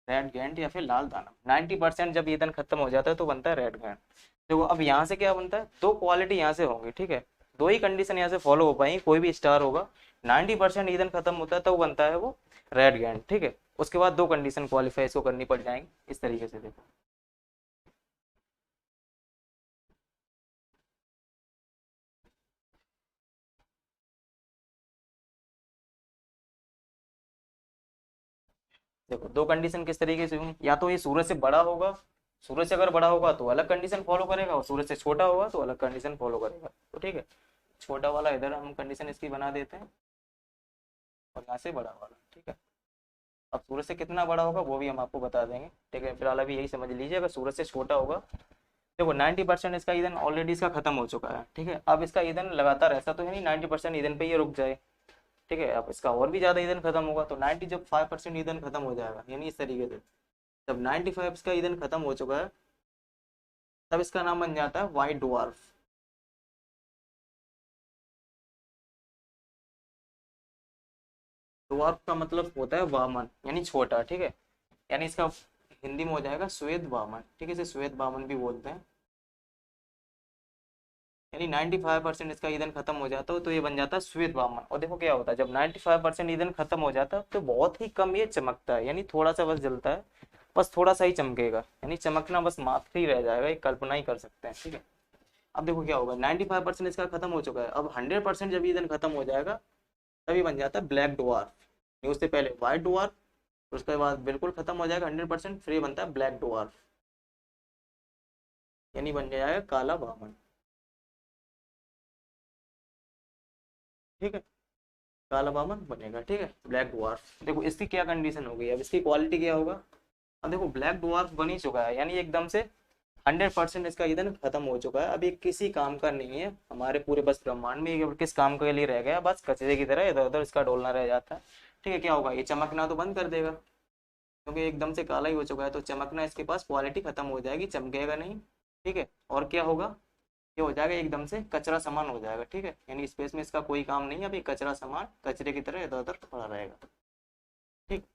रेड गैंट या फिर लाल दानव। 90% जब ईंधन खत्म हो जाता है तो बनता है रेड गैंट। देखो अब यहाँ से क्या बनता है, दो क्वालिटी यहाँ से होंगी, ठीक है। दो ही कंडीशन यहाँ से फॉलो हो पाएंगी, कोई भी स्टार होगा 90% ईंधन खत्म होता है तो बनता है वो रेड गैंड, ठीक है। उसके बाद दो कंडीशन क्वालिफाई इसको करनी पड़ जाएंगी, इस तरीके से देखो। देखो दो कंडीशन किस तरीके से होंगी, या तो ये सूरज से बड़ा होगा, सूरज से अगर बड़ा होगा तो अलग कंडीशन फॉलो करेगा, और सूरज से छोटा होगा तो अलग कंडीशन फॉलो करेगा, तो ठीक है। छोटा वाला इधर हम कंडीशन इसकी बना देते हैं, और यहाँ से बड़ा वाला, ठीक है। अब सूरज से कितना बड़ा होगा वो भी हम आपको बता देंगे, ठीक है। फिलहाल अभी यही समझ लीजिए, अगर सूरज से छोटा होगा, देखो 90% इसका ईंधन ऑलरेडी इसका खत्म हो चुका है, ठीक है। अब इसका ईंधन लगातार ऐसा तो है नहीं 90% ईंधन पे ये रुक जाए, ठीक है। अब इसका और भी ज्यादा ईंधन खत्म होगा, तो 90 जब 5% ईंधन खत्म हो जाएगा, यानी इस तरीके से जब 95 इसका ईंधन खत्म हो चुका है, तब इसका नाम बन जाता है व्हाइट डवार्फ। ड्वार्फ का मतलब होता है वामन यानी छोटा, ठीक है। यानी इसका हिंदी में हो जाएगा श्वेत वामन, ठीक है, इसे श्वेत वामन भी बोलते हैं। यानी 95% इसका ईंधन खत्म हो जाता हो तो ये बन जाता है श्वेत वामन। और देखो क्या होता है, जब 95% ईंधन खत्म हो जाता है तो बहुत ही कम ये चमकता है, यानी थोड़ा सा बस जलता है, बस थोड़ा सा ही चमकेगा, यानी चमकना बस मात्र ही रह जाएगा, ये कल्पना ही कर सकते हैं, ठीक है। अब देखो क्या होगा, 95% इसका खत्म हो चुका है, अब 100% जब ईंधन खत्म हो जाएगा तभी बन जाता है ब्लैक डवार्फ। उससे पहले व्हाइट डवार्फ, उसके बाद बिल्कुल खत्म हो जाएगा 100%, फिर ये बनता है ब्लैक डवार्फ, यानी बन जाएगा काला वामन, ठीक है। काला वामन बनेगा, ठीक है, ब्लैक डवार्फ। देखो इसकी क्या कंडीशन होगी, अब इसकी क्वालिटी क्या होगा। अब देखो ब्लैक डवार्फ बन ही चुका है, यानी एकदम से 100% इसका ईंधन खत्म हो चुका है, अब ये किसी काम का नहीं है हमारे पूरे बस ब्रह्मांड में, ये किस काम के लिए रह गया, बस कचरे की तरह इधर उधर इसका डोलना रह जाता है, ठीक है। क्या होगा, ये चमकना तो बंद कर देगा, क्योंकि एकदम से काला ही हो चुका है, तो चमकना इसके पास क्वालिटी खत्म हो जाएगी, चमकेगा नहीं, ठीक है। और क्या होगा, ये हो जाएगा एकदम से कचरा सामान हो जाएगा, ठीक है, यानी स्पेस में इसका कोई काम नहीं है, अभी कचरा सामान कचरे की तरह इधर उधर पड़ा रहेगा, ठीक।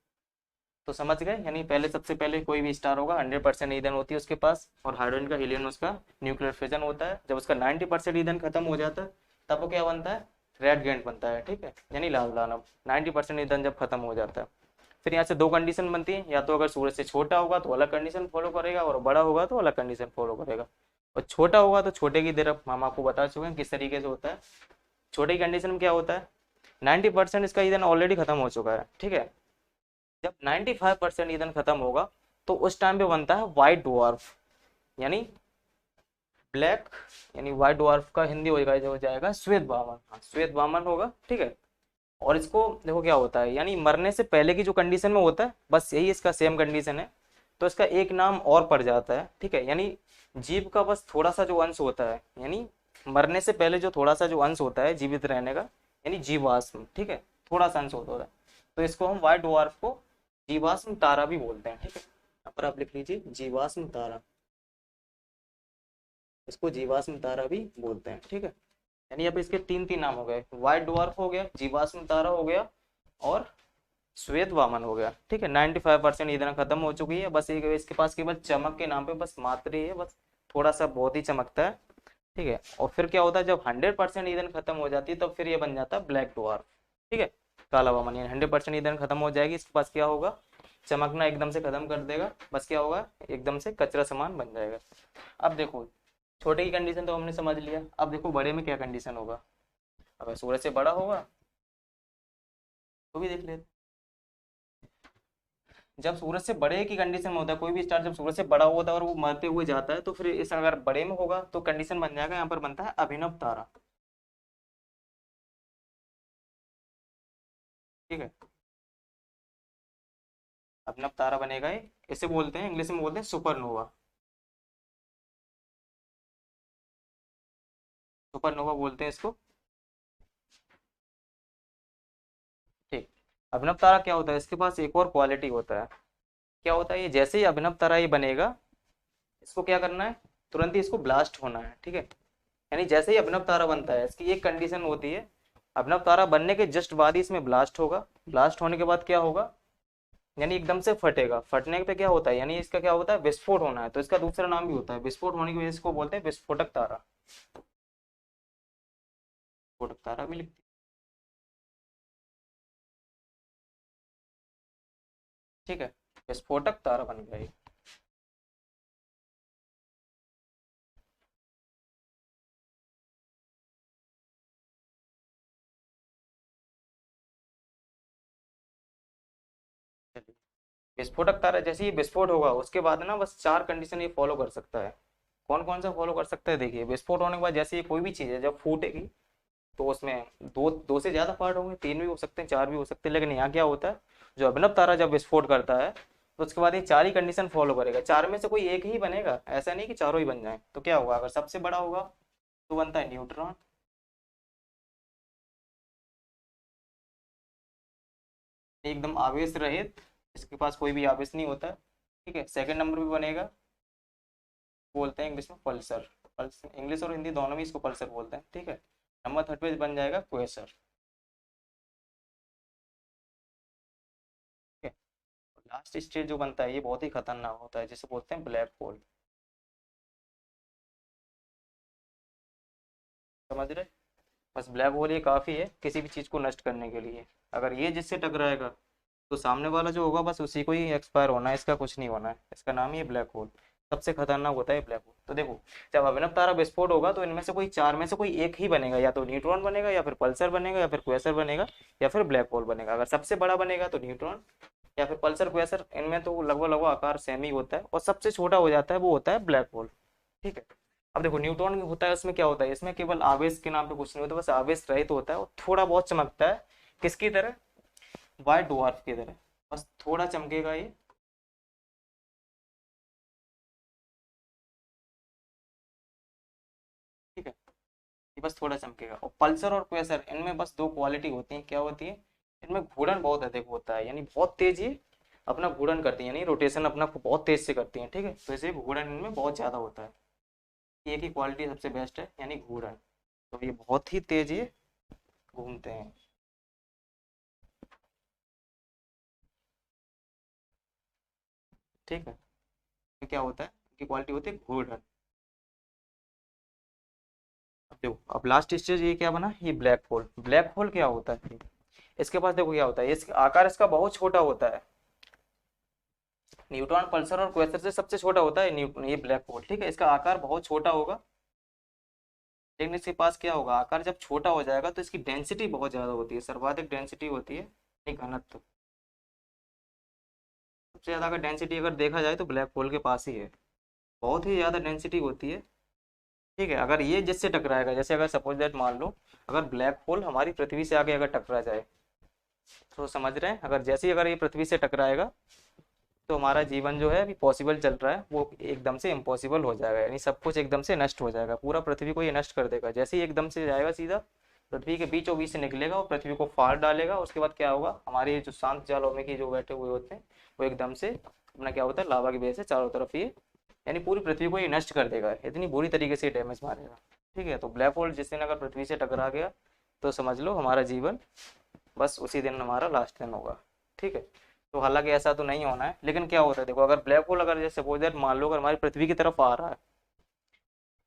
तो समझ गए, यानी पहले सबसे पहले कोई भी स्टार होगा 100% ईंधन होती है उसके पास, और हाइड्रोजन का हीलियम उसका न्यूक्लियर फिजन होता है, जब उसका 90% ईंधन खत्म हो जाता है तब वो क्या बनता है, रेड गेंट बनता है, ठीक है, यानी लाल दानव। 90% ईंधन जब खत्म हो जाता है, फिर यहाँ से दो कंडीशन बनती है, या तो अगर सूरज से छोटा होगा तो अलग कंडीशन फॉलो करेगा, और बड़ा होगा तो अलग कंडीशन फॉलो करेगा। और छोटा होगा तो छोटे की तरफ हम आपको बता चुके हैं किस तरीके से होता है। छोटे की कंडीशन में क्या होता है, 90% इसका ईंधन ऑलरेडी खत्म हो चुका है, ठीक है। जब 95% ईंधन खत्म होगा तो उस टाइम पे बनता है व्हाइट डवार्फ, यानी ब्लैक, यानी व्हाइट डवार्फ का हिंदी हो जाएगा श्वेत वामन, हाँ श्वेत वामन होगा, ठीक है। और इसको देखो क्या होता है, यानी मरने से पहले की जो कंडीशन में होता है बस यही इसका सेम कंडीशन है, तो इसका एक नाम और पड़ जाता है, ठीक है। यानी जीव का बस थोड़ा सा जो अंश होता है, यानी मरने से पहले जो थोड़ा सा जो अंश होता है जीवित रहने का, यानी जीवाश्म, ठीक है, थोड़ा सा अंश होता है, तो इसको हम व्हाइट डवार्फ को जीवाश्म तारा भी बोलते हैं, ठीक है। यहाँ पर आप लिख लीजिए जीवाश्म तारा, इसको जीवाश्म तारा भी बोलते हैं, ठीक है। यानी अब इसके तीन तीन नाम हो गए, व्हाइट डवार्फ हो गया, जीवाश्म तारा हो गया, और श्वेत वामन हो गया, ठीक है। 95% ईंधन खत्म हो चुकी है, बस एक इसके पास केवल चमक के नाम पे बस मात्र ही है, बस थोड़ा सा बहुत ही चमकता है, ठीक है। और फिर क्या होता है, जब 100% ईंधन खत्म हो जाती है तब फिर ये बन जाता है ब्लैक डवार्फ, ठीक है, काला वामन। यानी 100% ईंधन खत्म हो जाएगी, इसके पास क्या होगा, चमकना एकदम से खत्म कर देगा, बस क्या होगा, एकदम से कचरा सामान बन जाएगा। अब देखो छोटे की कंडीशन तो हमने समझ लिया, अब देखो बड़े में क्या कंडीशन होगा। अगर सूरज से बड़ा होगा तो भी देख लेते, जब सूरज से बड़े की कंडीशन में होता है कोई भी स्टार, जब सूरज से बड़ा होता है और वो मरते हुए जाता है, तो फिर इस अगर बड़े में होगा तो कंडीशन बन जाएगा, यहाँ पर बनता है अभिनव तारा, ठीक है। अभिनव तारा बनेगा ये, इसे बोलते हैं इंग्लिश में बोलते हैं सुपरनोवा, सुपरनोवा बोलते हैं इसको, ठीक। अभिनव तारा क्या होता है, इसके पास एक और क्वालिटी होता है, क्या होता है, ये जैसे ही अभिनव तारा ये बनेगा, इसको क्या करना है, तुरंत ही इसको ब्लास्ट होना है, ठीक है। यानी जैसे ही अभिनव तारा बनता है इसकी एक कंडीशन होती है, अभिनव तारा बनने के जस्ट बाद ही इसमें ब्लास्ट होगा, ब्लास्ट होने के बाद क्या होगा, यानी एकदम से फटेगा, फटने पे क्या होता है, यानी इसका क्या होता है, विस्फोट होना है, तो इसका दूसरा नाम भी होता है, विस्फोट होने की वजह से इसको बोलते हैं विस्फोटक तारा, विस्फोटक तारा भी लिखते हैं, ठीक है, विस्फोटक तारा बन गया ये। चलिए, विस्फोटक तारा जैसे ही विस्फोट होगा उसके बाद ना बस चार कंडीशन ये फॉलो कर सकता है। कौन कौन सा फॉलो कर सकता है, देखिए विस्फोट होने के बाद जैसे ही कोई भी चीज़ है जब फूटेगी तो उसमें दो दो से ज्यादा पार्ट होंगे, तीन भी हो सकते हैं, चार भी हो सकते हैं, लेकिन यहाँ क्या होता है, जो अभिनव तारा जब विस्फोट करता है तो उसके बाद ये चार ही कंडीशन फॉलो करेगा, चार में से कोई एक ही बनेगा, ऐसा नहीं कि चारों ही बन जाए। तो क्या होगा, अगर सबसे बड़ा होगा तो बनता है न्यूट्रॉन, एकदम आवेश रहित, इसके पास कोई भी आवेश नहीं होता, ठीक है। सेकंड नंबर पे बनेगा, बोलते हैं इंग्लिश में पल्सर, पल्सर इंग्लिश और हिंदी दोनों में इसको पल्सर बोलते हैं, ठीक है। नंबर थर्ड पे बन जाएगा क्वेसर, लास्ट स्टेज जो बनता है ये बहुत ही खतरनाक होता है, जिसे बोलते हैं ब्लैक होल। समझ रहे? बस ब्लैक होल ये काफ़ी है किसी भी चीज़ को नष्ट करने के लिए। अगर ये जिससे टकराएगा तो सामने वाला जो होगा बस उसी को ही एक्सपायर होना है, इसका कुछ नहीं होना है। इसका नाम ही है ब्लैक होल। सबसे खतरनाक होता है ब्लैक होल। तो देखो, जब अभिनव तारा विस्फोट होगा तो इनमें से कोई चार में से कोई एक ही बनेगा, या तो न्यूट्रॉन बनेगा, या फिर पल्सर बनेगा, या फिर क्वेसर बनेगा, या फिर ब्लैक होल बनेगा। अगर सबसे बड़ा बनेगा तो न्यूट्रॉन, या फिर पल्सर क्वेसर। इनमें तो लगभग लगभग आकार सेम ही होता है, और सबसे छोटा हो जाता है वो होता है ब्लैक होल। ठीक है। अब देखो, न्यूट्रॉन होता है, उसमें क्या होता है, इसमें केवल आवेश के नाम पे कुछ नहीं होता, बस आवेश रहित होता है और थोड़ा बहुत चमकता है। किसकी तरह? व्हाइट डवार्फ की तरह, बस थोड़ा चमकेगा ये। ठीक है, ये बस थोड़ा चमकेगा। और पल्सर और क्वेसर, इनमें बस दो क्वालिटी होती है। क्या होती है? इनमें घूर्णन बहुत अधिक होता है, यानी बहुत तेज ये अपना घूर्णन करती है, यानी रोटेशन अपना बहुत तेज से करती है। ठीक है, तो इसे घूर्णन इनमें बहुत ज्यादा होता है। ये की क्वालिटी सबसे बेस्ट है, यानी घूर्णन। तो ये बहुत ही तेज ये घूमते हैं। ठीक है, ये क्या होता है, इनकी क्वालिटी होती है घूर्णन। अब देखो, अब लास्ट स्टेज ये क्या बना, ये ब्लैक होल। ब्लैक होल क्या होता है? इसके पास देखो क्या होता है, इसका आकार इसका बहुत छोटा होता है। न्यूट्रॉन, पल्सर और क्वेसर से सबसे छोटा होता है ये ब्लैक होल। ठीक है, इसका आकार बहुत छोटा होगा, लेकिन इसके पास क्या होगा, आकार जब छोटा हो जाएगा तो इसकी डेंसिटी बहुत ज्यादा होती है, सर्वाधिक डेंसिटी होती है, नहीं घनत्व। सबसे ज्यादा अगर डेंसिटी अगर देखा जाए तो ब्लैक होल के पास ही है, बहुत ही ज्यादा डेंसिटी होती है। ठीक है, अगर ये जिससे टकराएगा, जैसे अगर सपोज दैट मान लो, अगर ब्लैक होल हमारी पृथ्वी से आगे अगर टकरा जाए, तो समझ रहे हैं, अगर जैसे ही अगर ये पृथ्वी से टकराएगा तो हमारा जीवन जो है अभी पॉसिबल चल रहा है वो एकदम से इम्पॉसिबल हो जाएगा, यानी सब कुछ एकदम से नष्ट हो जाएगा, पूरा पृथ्वी को ये नष्ट कर देगा। जैसे ही एकदम से जाएगा सीधा पृथ्वी के बीचों बीच से निकलेगा और पृथ्वी को फाड़ डालेगा, उसके बाद क्या होगा, हमारे जो शांत जालों में की जो बैठे हुए होते हैं वो एकदम से अपना क्या होता है, लावा की वजह से चारों तरफ ये, यानी पूरी पृथ्वी को ये नष्ट कर देगा, इतनी बुरी तरीके से डैमेज मारेगा। ठीक है, तो ब्लैक होल जिस दिन अगर पृथ्वी से टकरा गया तो समझ लो हमारा जीवन बस उसी दिन हमारा लास्ट दिन होगा। ठीक है, तो हालांकि ऐसा तो नहीं होना है, लेकिन क्या होता है देखो, अगर ब्लैक होल अगर जैसे सपोज दैट मान लो अगर हमारी पृथ्वी की तरफ आ रहा है,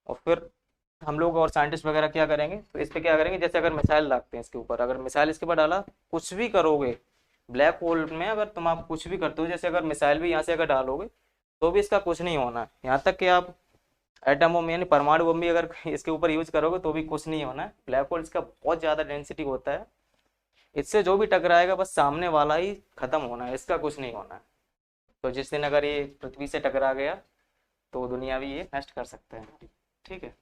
और फिर हम लोग और साइंटिस्ट वगैरह क्या करेंगे, तो इस पे क्या करेंगे, जैसे अगर मिसाइल लागते हैं इसके ऊपर, अगर मिसाइल इसके ऊपर डाला, कुछ भी करोगे ब्लैक होल में, अगर तुम आप कुछ भी करते हो, जैसे अगर मिसाइल भी यहाँ से अगर डालोगे तो भी इसका कुछ नहीं होना है। यहाँ तक कि आप एटम बम यानी परमाणु बम भी अगर इसके ऊपर यूज करोगे तो भी कुछ नहीं होना है। ब्लैक होल इसका बहुत ज़्यादा डेंसिटी होता है, इससे जो भी टकराएगा बस सामने वाला ही खत्म होना है, इसका कुछ नहीं होना है। तो जिस दिन अगर ये पृथ्वी से टकरा गया तो दुनिया भी ये नष्ट कर सकते हैं। ठीक है,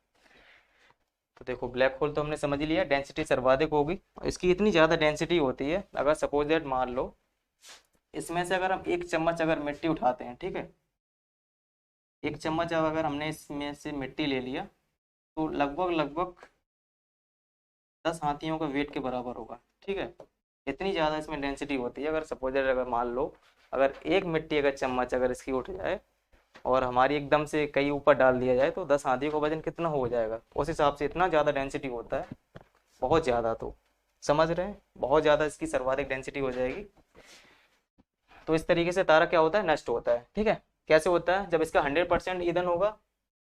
तो देखो ब्लैक होल तो हमने समझ ही लिया, डेंसिटी सर्वाधिक होगी। इसकी इतनी ज़्यादा डेंसिटी होती है, अगर सपोज दैट मान लो इसमें से अगर हम एक चम्मच अगर मिट्टी उठाते हैं, ठीक है, एक चम्मच अगर हमने इसमें से मिट्टी ले लिया तो लगभग लगभग 10 हाथियों का वेट के बराबर होगा। ठीक है, इतनी ज़्यादा इसमें डेंसिटी होती है। अगर सपोज दैट अगर मान लो अगर एक मिट्टी अगर चम्मच अगर इसकी उठ जाए और हमारी एकदम से कहीं ऊपर डाल दिया जाए तो 10 हाथियों का वजन कितना हो जाएगा, उस हिसाब से इतना ज़्यादा डेंसिटी होता है, बहुत ज़्यादा। तो समझ रहे हैं, बहुत ज़्यादा इसकी सर्वाधिक डेंसिटी हो जाएगी। तो इस तरीके से तारा क्या होता है, नष्ट होता है। ठीक है, कैसे होता है, जब इसका 100% ईंधन होगा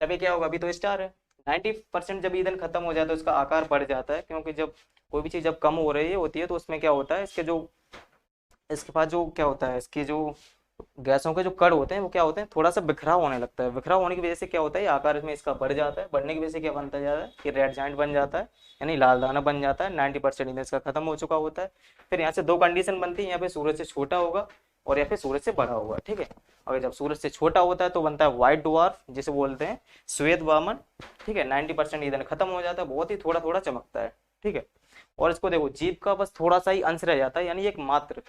तभी क्या होगा, अभी तो स्टार है, 90% जब ईंधन खत्म हो जाता है तो इसका आकार बढ़ जाता है, क्योंकि जब कोई भी चीज़ जब कम हो रही होती है तो उसमें क्या होता है, इसके पास जो क्या होता है, इसकी जो गैसों के जो कण होते हैं वो क्या होते हैं, थोड़ा सा बिखराव होने लगता है। बिखराव होने की वजह से क्या होता है, आकार इसमें इसका बढ़ जाता है, बढ़ने की वजह से क्या बनता जाता है, कि रेड जाइंट बन जाता है, यानी लाल दाना बन जाता है। 90% ईंधन इसका खत्म हो चुका होता है। फिर यहाँ से दो कंडीशन बनती है, यहाँ पे सूरज से छोटा होगा और या फिर सूरज से बड़ा होगा। ठीक है, अगर जब सूरज से छोटा होता है तो बनता है व्हाइट डवार्फ, जिसे बोलते हैं श्वेत वामन। ठीक है, 90% ईंधन खत्म हो जाता है, बहुत ही थोड़ा थोड़ा चमकता है। ठीक है, और इसको देखो जीव का बस थोड़ा सा ही अंश रह जाता है, यानी एक मात्र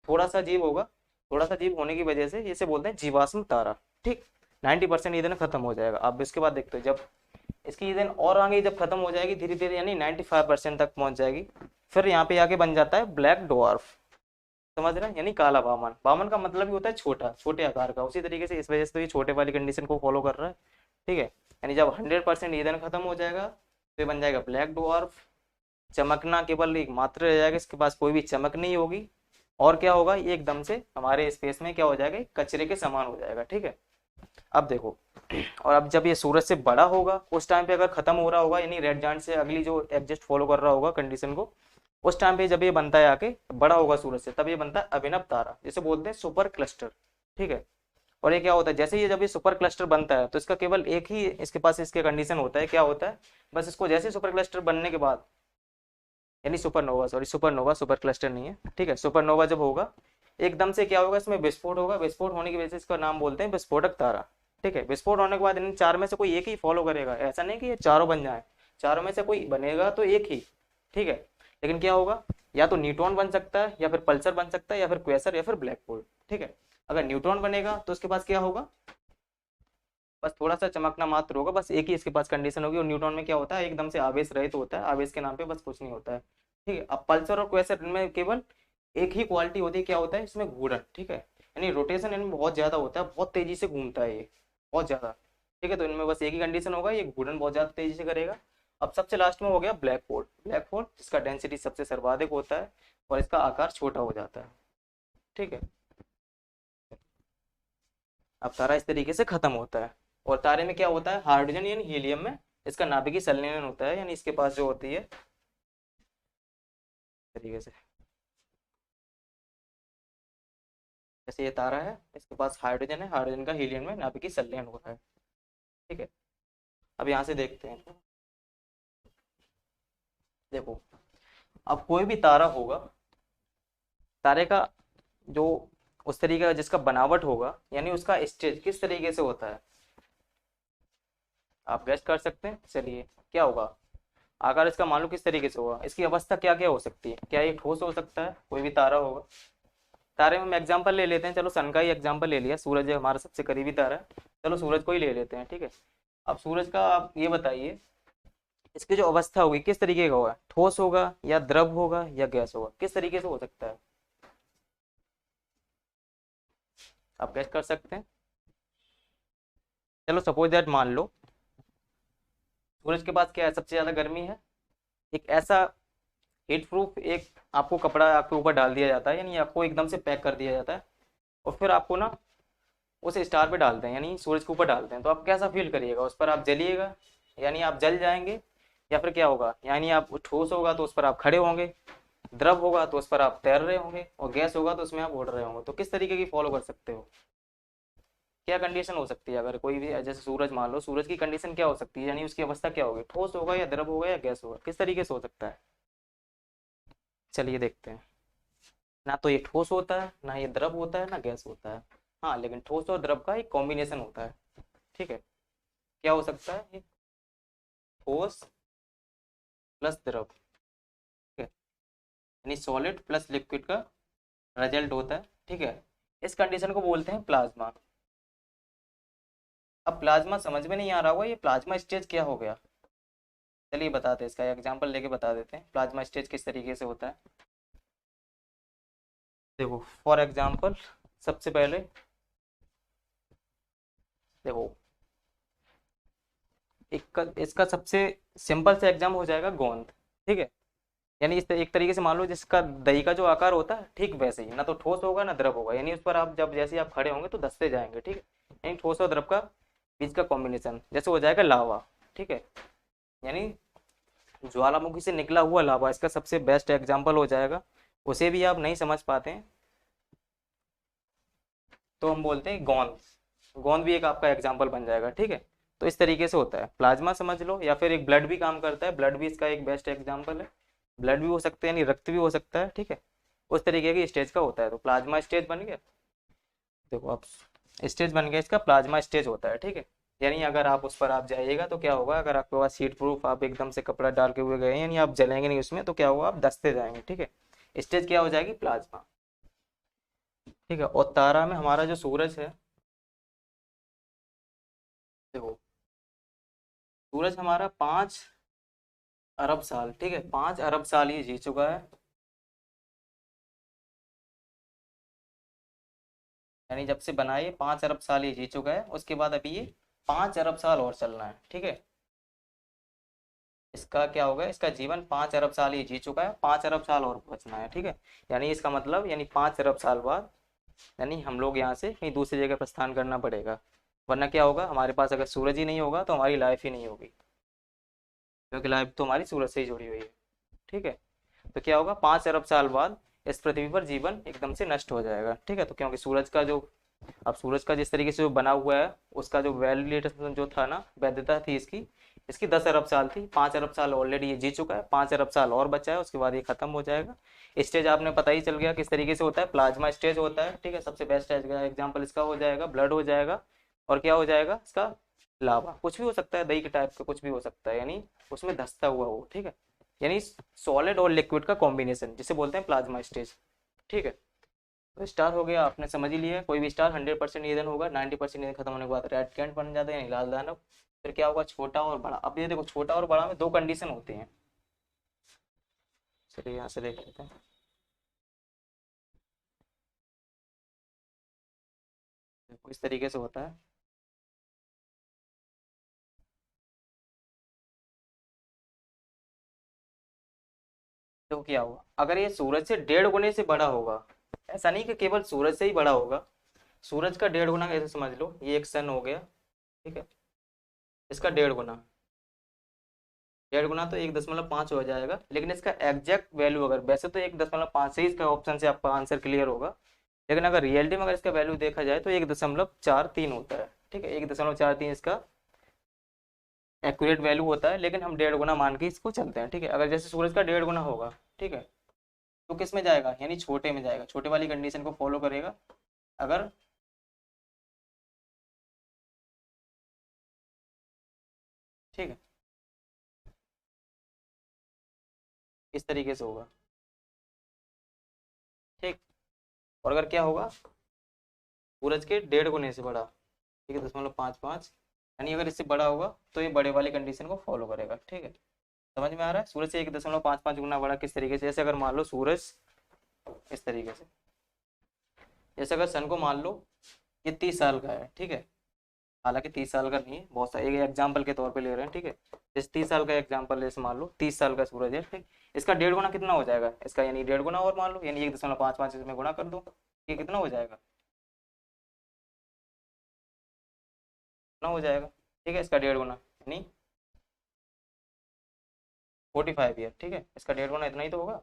थोड़ा सा जीव होगा, थोड़ा सा जीव होने की वजह से इसे बोलते हैं जीवाश्म तारा। ठीक, 90% ईंधन खत्म हो जाएगा। अब इसके बाद देखते हो, जब इसकी ईंधन और आगे जब खत्म हो जाएगी धीरे धीरे, यानी 95% तक पहुंच जाएगी, फिर यहाँ पे आके बन जाता है ब्लैक डवार्फ। समझ रहे हैं, यानी काला वामन। वामन का मतलब ही होता है छोटा, छोटे आकार का, उसी तरीके से इस वजह से तो ये छोटे वाली कंडीशन को फॉलो कर रहा है। ठीक है, यानी जब 100% ईंधन खत्म हो जाएगा तो ये बन जाएगा ब्लैक डवार्फ। चमकना केवल एक मात्र रह जाएगा, इसके पास कोई भी चमक नहीं होगी, और क्या होगा, ये एकदम से हमारे स्पेस में क्या हो जाएगा, कचरे के समान हो जाएगा, ठीक है। अब देखो, और अब जब ये सूरज से बड़ा होगा उस टाइम पे अगर खत्म हो रहा होगा, यानी रेड जाइंट से अगली जो एग्जिस्ट फॉलो कर रहा होगा कंडीशन को, उस टाइम पे जब ये बनता है आके बड़ा होगा सूरज से, तब ये बनता है अभिनव तारा, जिसे बोलते हैं सुपर क्लस्टर, ठीक है। और ये क्या होता है, जैसे ये जब ये सुपर क्लस्टर बनता है तो इसका केवल एक ही इसके पास इसके कंडीशन होता है, क्या होता है, बस इसको जैसे सुपर क्लस्टर बनने के बाद, यानी supernova, sorry supernova, super cluster नहीं है, ठीक है, सुपरनोवा जब होगा एकदम से क्या होगा, इसमें विस्फोट होगा, विस्फोट होने की वजह से इसका नाम बोलते हैं विस्फोटक तारा, ठीक है। विस्फोट होने के बाद इन चार में से कोई एक ही फॉलो करेगा, ऐसा नहीं कि ये चारों बन जाए, चारों में से कोई बनेगा तो एक ही, ठीक है। लेकिन क्या होगा, या तो न्यूट्रॉन बन सकता है, या फिर पल्सर बन सकता है, या फिर क्वेसर, या फिर ब्लैक होल, ठीक है। अगर न्यूट्रॉन बनेगा तो उसके पास क्या होगा, बस थोड़ा सा चमकना मात्र होगा, बस एक ही इसके पास कंडीशन होगी। और न्यूट्रॉन में क्या होता है, एकदम से आवेश रहित होता है, आवेश के नाम पे बस कुछ नहीं होता है, ठीक है। अब पल्सर और क्वेसर इनमें केवल एक ही क्वालिटी होती है, क्या होता है इसमें, घूर्णन, ठीक है, यानी रोटेशन इनमें बहुत ज्यादा होता है, बहुत तेजी से घूमता है ये, बहुत ज्यादा, ठीक है। तो इनमें बस एक ही कंडीशन होगा, ये घूर्णन बहुत ज्यादा तेजी से करेगा। अब सबसे लास्ट में हो गया ब्लैक होल, ब्लैक होल जिसका डेंसिटी सबसे सर्वाधिक होता है और इसका आकार छोटा हो जाता है, ठीक है। अब तारा इस तरीके से खत्म होता है। और तारे में क्या होता है, हाइड्रोजन यानी हीलियम में इसका नाभिकीय संलयन होता है, यानी इसके पास जो होती है तरीके से, जैसे ये तारा है इसके पास हाइड्रोजन है, हाइड्रोजन का हीलियम में नाभिकीय संलयन हो रहा है, ठीक है। अब यहाँ से देखते हैं, देखो, अब कोई भी तारा होगा, तारे का जो उस तरीके का जिसका बनावट होगा, यानी उसका स्टेज किस तरीके से होता है, आप गेस कर सकते हैं, चलिए क्या होगा, आकार इसका मान लो किस तरीके से होगा, इसकी अवस्था क्या क्या हो सकती है, क्या ये ठोस हो सकता है, कोई भी तारा होगा, तारे में हम एग्जांपल ले लेते हैं, चलो सन का ही एग्जांपल ले लिया, सूरज है हमारा सबसे करीबी तारा है, चलो सूरज को ही ले लेते हैं, ठीक है। अब सूरज का आप ये बताइए, इसकी जो अवस्था होगी किस तरीके का होगा, ठोस होगा या द्रव होगा या गैस होगा, किस तरीके से हो सकता है, आप गैस कर सकते हैं। चलो सपोज दैट मान लो सूरज के पास क्या है, सबसे ज्यादा गर्मी है, एक ऐसा हीट प्रूफ एक आपको कपड़ा आपके ऊपर डाल दिया जाता है, यानी आपको एकदम से पैक कर दिया जाता है, और फिर आपको ना उस स्टार पे डालते हैं, यानी सूरज के ऊपर डालते हैं, तो आप कैसा फील करिएगा, उस पर आप जलिएगा, यानी आप जल जाएंगे, या फिर क्या होगा, यानी आप ठोस होगा तो उस पर आप खड़े होंगे, द्रव होगा तो उस पर आप तैर रहे होंगे, और गैस होगा तो उसमें आप उड़ रहे होंगे, तो किस तरीके की फॉलो कर सकते हो, क्या कंडीशन हो सकती है, अगर कोई भी जैसे सूरज मान लो, सूरज की कंडीशन क्या हो सकती है, यानी उसकी अवस्था क्या होगी, ठोस होगा या द्रव होगा या गैस होगा, किस तरीके से हो सकता है, चलिए देखते हैं। ना तो ये ठोस होता है, ना ये द्रव होता है, ना गैस होता है, हाँ लेकिन ठोस और द्रव का एक कॉम्बिनेशन होता है, ठीक है। क्या हो सकता है, ये ठोस प्लस द्रव, ठीक है, यानी सॉलिड प्लस लिक्विड का रिजल्ट होता है, ठीक है। इस कंडीशन को बोलते हैं प्लाज्मा। अब प्लाज्मा समझ में नहीं आ रहा होगा, ये प्लाज्मा स्टेज क्या हो गया, चलिए बताते हैं, इसका एग्जांपल लेके बता देते हैं प्लाज्मा स्टेज किस तरीके से होता है। देखो फॉर एग्जांपल, सबसे पहले देखो, इसका सबसे सिंपल से एग्जाम हो जाएगा गोंद, ठीक है, यानी इस एक तरीके से मान लो जिसका दही का जो आकार होता है ठीक वैसे ही, ना तो ठोस होगा ना द्रव होगा, यानी उस पर आप जब जैसे आप खड़े होंगे तो धंसते जाएंगे, ठीक है, यानी ठोस और द्रव का बीच का कॉम्बिनेशन जैसे हो जाएगा लावा, ठीक है, यानी ज्वालामुखी से निकला हुआ लावा इसका सबसे बेस्ट एग्जाम्पल हो जाएगा। उसे भी आप नहीं समझ पाते हैं तो हम बोलते हैं गोंद, गोंद भी एक आपका एग्जाम्पल बन जाएगा, ठीक है। तो इस तरीके से होता है, प्लाज्मा समझ लो, या फिर एक ब्लड भी काम करता है, ब्लड भी इसका एक बेस्ट एग्जाम्पल है, ब्लड भी हो सकता है यानी रक्त भी हो सकता है, ठीक है, उस तरीके की स्टेज का होता है, तो प्लाज्मा स्टेज बन गया, देखो आप स्टेज बन गया इसका, प्लाज्मा स्टेज होता है, ठीक है। यानी अगर आप उस पर आप जाइएगा तो क्या होगा, अगर आपके पास हीट प्रूफ आप एकदम से कपड़ा डाल के हुए गए यानी आप जलेंगे नहीं उसमें, तो क्या होगा, आप दसते जाएंगे, ठीक है, स्टेज क्या हो जाएगी, प्लाज्मा, ठीक है। और तारा में हमारा जो सूरज है, देखो सूरज हमारा 5 अरब साल, ठीक है, 5 अरब साल ये जी चुका है, यानी जब से बना ये 5 अरब साल ये जी चुका है, उसके बाद अभी ये 5 अरब साल और चलना है, ठीक है। इसका क्या होगा, इसका जीवन 5 अरब साल ही जी चुका है, 5 अरब साल और बचना है, ठीक है। यानी इसका मतलब यानी 5 अरब साल बाद यानी हम लोग यहाँ से कहीं दूसरी जगह प्रस्थान करना पड़ेगा। वरना क्या होगा, हमारे पास अगर सूरज ही नहीं होगा तो हमारी लाइफ ही नहीं होगी, क्योंकि लाइफ तो हमारी सूरज से ही जुड़ी हुई है, ठीक है। तो क्या होगा, 5 अरब साल बाद इस पृथ्वी पर जीवन एकदम से नष्ट हो जाएगा, ठीक है। तो क्योंकि सूरज का जो, अब सूरज का जिस तरीके से जो बना हुआ है उसका जो वैलिडेशन जो था ना, वैधता थी इसकी, इसकी 10 अरब साल थी। 5 अरब साल ऑलरेडी ये जी चुका है, 5 अरब साल और बचा है, उसके बाद ये खत्म हो जाएगा। स्टेज आपने पता ही चल गया किस तरीके से होता है, प्लाज्मा स्टेज होता है, ठीक है। सबसे बेस्ट एग्जाम्पल इसका हो जाएगा, ब्लड हो जाएगा, और क्या हो जाएगा इसका, लावा। कुछ भी हो सकता है, दही के टाइप का कुछ भी हो सकता है, यानी उसमें धंसता हुआ हो, ठीक है। यानी सॉलिड और लिक्विड का कॉम्बिनेशन जिसे बोलते हैं प्लाज्मा स्टेज, ठीक है। तो स्टार हो गया, आपने समझ ही लिया। कोई भी स्टार 100% ईंधन होगा, 90% ईंधन खत्म होने के बाद रेड कैंट बन जाता है यानी लाल दानव। फिर क्या होगा, छोटा और बड़ा। अब ये देखो, छोटा और बड़ा में दो कंडीशन होते हैं। चलिए यहाँ से देख लेते हैं। देखो इस तरीके से होता है। देखो क्या हुआ, अगर ये सूरज से 1.5 गुने से बड़ा होगा, ऐसा नहीं कि केवल सूरज से ही बड़ा होगा, सूरज का 1.5 गुना ऐसे समझ लो, ये एक सन हो गया, ठीक है। इसका 1.5 गुना, 1.5 गुना तो 1.5 हो जाएगा, लेकिन इसका एग्जैक्ट वैल्यू अगर, वैसे तो 1.5 से ही इसका ऑप्शन से आपका आंसर क्लियर होगा, लेकिन अगर रियलिटी में अगर इसका वैल्यू देखा जाए तो 1.43 होता है, ठीक है। 1.43 इसका एक्यूरेट वैल्यू होता है, लेकिन हम 1.5 गुना मान के इसको चलते हैं, ठीक है। अगर जैसे सूरज का 1.5 गुना होगा, ठीक है, तो किस में जाएगा, यानी छोटे में जाएगा, छोटे वाली कंडीशन को फॉलो करेगा। अगर, ठीक है, इस तरीके से होगा, ठीक। और अगर क्या होगा, सूरज के 1.5 गुने से बड़ा, ठीक है, 0.55, यानी अगर इससे बड़ा होगा तो ये बड़े वाली कंडीशन को फॉलो करेगा, ठीक है। समझ में आ रहा है, सूरज से 1.55 गुना बड़ा किस तरीके से, जैसे अगर मान लो सूरज इस तरीके से, जैसे अगर सन को मान लो ये 30 साल का है, ठीक है। हालांकि 30 साल का नहीं है, बहुत सारे, एक एग्जाम्पल के तौर पे ले रहे हैं, ठीक है। जैसे 30 साल का एग्जाम्पल, जैसे मान लो 30 साल का सूरज है, ठीक। इसका 1.5 गुना कितना हो जाएगा इसका, यानी 1.5 गुना और मान लो, यानी 1.55 इसमें गुना कर दो, ये कितना हो जाएगा, कितना हो जाएगा, ठीक है। इसका 1.5 गुना यानी 45 ईयर, ठीक है। इसका 1.5 गुना इतना ही तो होगा,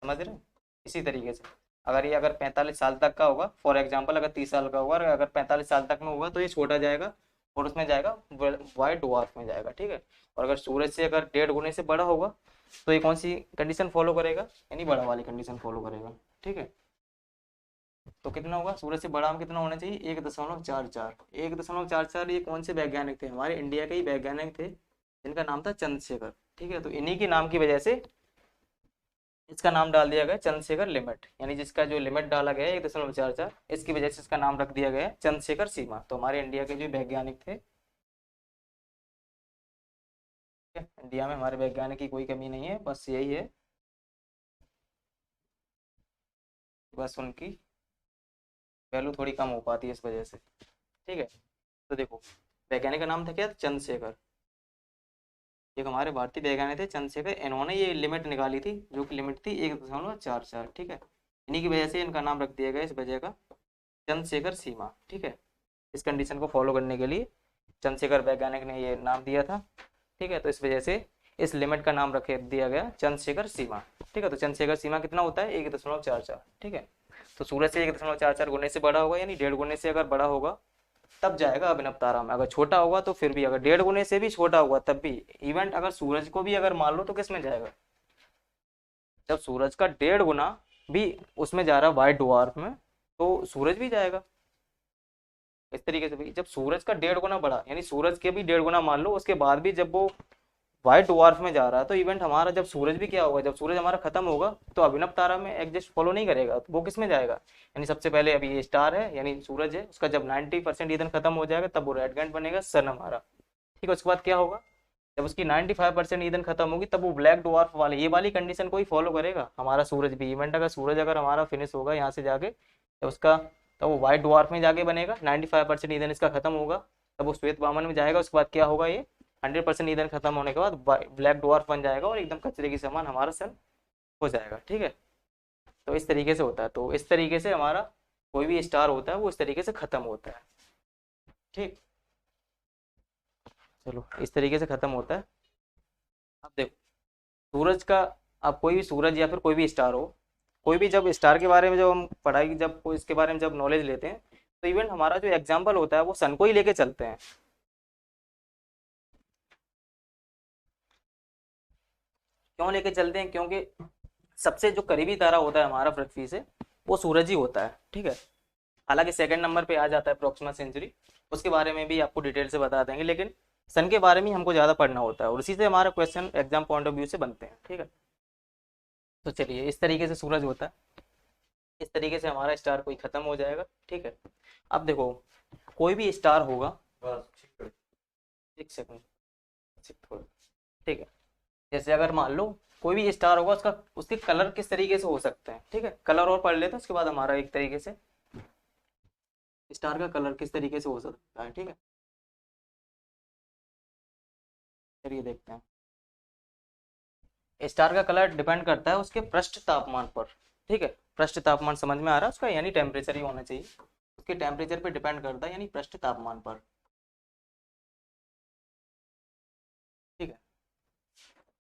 समझ रहे हैं। इसी तरीके से अगर ये, अगर 45 साल तक का होगा, फॉर एग्जाम्पल अगर 30 साल का होगा और अगर 45 साल तक में होगा तो ये छोटा जाएगा और उसमें जाएगा वाइट डवार्फ में जाएगा, ठीक है। और अगर सूरज से अगर 1.5 गुने से बड़ा होगा तो ये कौन सी कंडीशन फॉलो करेगा, यानी बड़ा वाली कंडीशन फॉलो करेगा, ठीक है। तो कितना होगा, सूरज से बड़ा में कितना होना चाहिए, 1.44। 1.44, ये कौन से वैज्ञानिक थे, हमारे इंडिया के ही वैज्ञानिक थे जिनका नाम था चंद्रशेखर, ठीक है। तो इन्हीं के नाम की वजह से इसका नाम डाल दिया गया चंद्रशेखर लिमिट, यानी जिसका जो लिमिट डाला गया है 1.44, इसकी वजह से इसका नाम रख दिया गया है चंद्रशेखर सीमा। तो हमारे इंडिया के जो वैज्ञानिक थे, ठीक है, इंडिया में हमारे वैज्ञानिक की कोई कमी नहीं है, बस यही है, बस उनकी वैल्यू थोड़ी कम हो पाती है इस वजह से, ठीक है। तो देखो, वैज्ञानिक का नाम था क्या, चंद्रशेखर। एक हमारे भारतीय वैज्ञानिक थे चंद्रशेखर, इन्होंने ये लिमिट निकाली थी, जो कि लिमिट थी 1.44, ठीक है। इन्हीं की वजह से इनका नाम रख दिया गया इस वजह का चंद्रशेखर सीमा, ठीक है। इस कंडीशन को फॉलो करने के लिए चंद्रशेखर वैज्ञानिक ने ये नाम दिया था, ठीक है। तो इस वजह से इस लिमिट का नाम रख दिया गया चंद्रशेखर सीमा, ठीक है। तो चंद्रशेखर सीमा कितना होता है, 1.44, ठीक है। तो सूरज से 1.44 गुने से बड़ा होगा, यानी 1.5 गुने से अगर बड़ा होगा तब जाएगा अभिनव तारा में। अगर छोटा होगा तो फिर भी, अगर 1.5 गुने से भी छोटा होगा तब भी, इवेंट अगर सूरज को भी अगर मान लो तो किस में जाएगा, जब सूरज का 1.5 गुना भी उसमें जा रहा है व्हाइट डवार्फ में, तो सूरज भी जाएगा। इस तरीके से भी जब सूरज का 1.5 गुना बड़ा, यानी सूरज के भी 1.5 गुना मान लो, उसके बाद भी जब वो व्हाइट डवार्फ में जा रहा है, तो इवेंट हमारा, जब सूरज भी क्या होगा, जब सूरज हमारा खत्म होगा तो अभिनव तारा में एग्जिस्ट फॉलो नहीं करेगा, तो वो किस में जाएगा, यानी सबसे पहले अभी ये स्टार है यानी सूरज है, उसका जब 90% ईंधन खत्म हो जाएगा तब वो रेड गैंट बनेगा, सन हमारा, ठीक है। उसके बाद क्या होगा, जब उसकी 95% ईंधन खत्म होगी तब वो ब्लैक डवार्फ वाले, ये वाली कंडीशन को ही फॉलो करेगा हमारा सूरज भी। इवेंट अगर सूरज अगर हमारा फिनिश होगा यहाँ से जाके, जब उसका, तब वो व्हाइट डवार्फ में जाके बनेगा, 95% ईंधन इसका खत्म होगा, तब वो श्वेत वामन में जाएगा, उसके बाद क्या होगा, ये 100% ईंधन खत्म होने के बाद ब्लैक डॉर्फ बन जाएगा और एकदम कचरे की समान हमारा सन हो जाएगा। ठीक है, तो इस तरीके से होता है। तो इस तरीके से हमारा कोई भी स्टार होता है वो इस तरीके से खत्म होता है। ठीक, चलो इस तरीके से खत्म होता है। अब देखो सूरज का, अब कोई भी सूरज या फिर कोई भी स्टार हो, कोई भी जब स्टार के बारे में जब हम पढ़ाई, जब कोई इसके बारे में जब नॉलेज लेते हैं, तो इवन हमारा जो एग्जाम्पल होता है वो सन को ही लेके चलते हैं। क्यों लेके चलते हैं? क्योंकि सबसे जो करीबी तारा होता है हमारा पृथ्वी से, वो सूरज ही होता है। ठीक है, हालांकि सेकंड नंबर पे आ जाता है प्रोक्सिमा सेंचुरी, उसके बारे में भी आपको डिटेल से बता देंगे, लेकिन सन के बारे में हमको ज़्यादा पढ़ना होता है और उसी से हमारा question exam point of view से बनते हैं। ठीक है, तो चलिए इस तरीके से सूरज होता है, इस तरीके से हमारा स्टार कोई खत्म हो जाएगा। ठीक है, अब देखो कोई भी स्टार होगा, बस एक सेकंड, ठीक है, जैसे अगर मान लो कोई भी स्टार होगा, उसका उसके कलर किस तरीके से हो सकते हैं। ठीक है, कलर और पढ़ लेते हैं, उसके बाद हमारा एक तरीके से स्टार का कलर किस तरीके से हो सकता है। ठीक है, चलिए देखते हैं। स्टार का कलर डिपेंड करता है उसके पृष्ठ तापमान पर। ठीक है, पृष्ठ तापमान समझ में आ रहा है उसका, यानी टेम्परेचर ही होना चाहिए, उसके टेम्परेचर पे डिपेंड करता है, यानी पृष्ठ तापमान पर। ठीक है,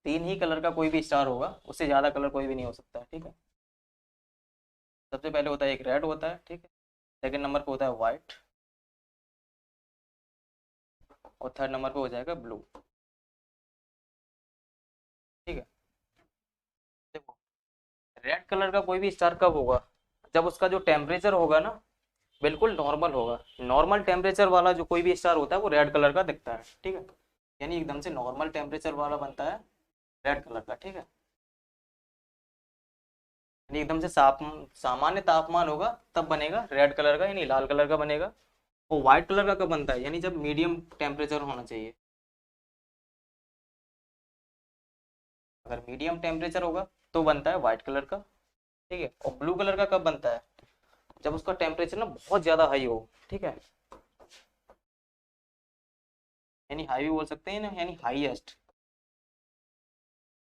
तीन ही कलर का कोई भी स्टार होगा, उससे ज्यादा कलर कोई भी नहीं हो सकता। ठीक है, सबसे पहले होता है एक रेड होता है। ठीक है, सेकंड नंबर पे होता है व्हाइट, और थर्ड नंबर पे हो जाएगा ब्लू। ठीक है, देखो रेड कलर का कोई भी स्टार कब होगा, जब उसका जो टेम्परेचर होगा ना बिल्कुल नॉर्मल होगा। नॉर्मल टेम्परेचर वाला जो कोई भी स्टार होता है वो रेड कलर का दिखता है। ठीक है, यानी एकदम से नॉर्मल टेम्परेचर वाला बनता है रेड कलर का। ठीक है, यानी एकदम से सामान्य तापमान होगा तब बनेगा रेड कलर का, यानी लाल कलर का बनेगा। और व्हाइट कलर का कब बनता है, यानी जब मीडियम टेम्परेचर होना चाहिए। अगर मीडियम टेम्परेचर होगा तो बनता है व्हाइट कलर का। ठीक है, और ब्लू कलर का कब बनता है, जब उसका टेम्परेचर ना बहुत ज्यादा हाई हो। ठीक है, यानी हाई भी बोल सकते हैं ना, यानी हाईएस्ट,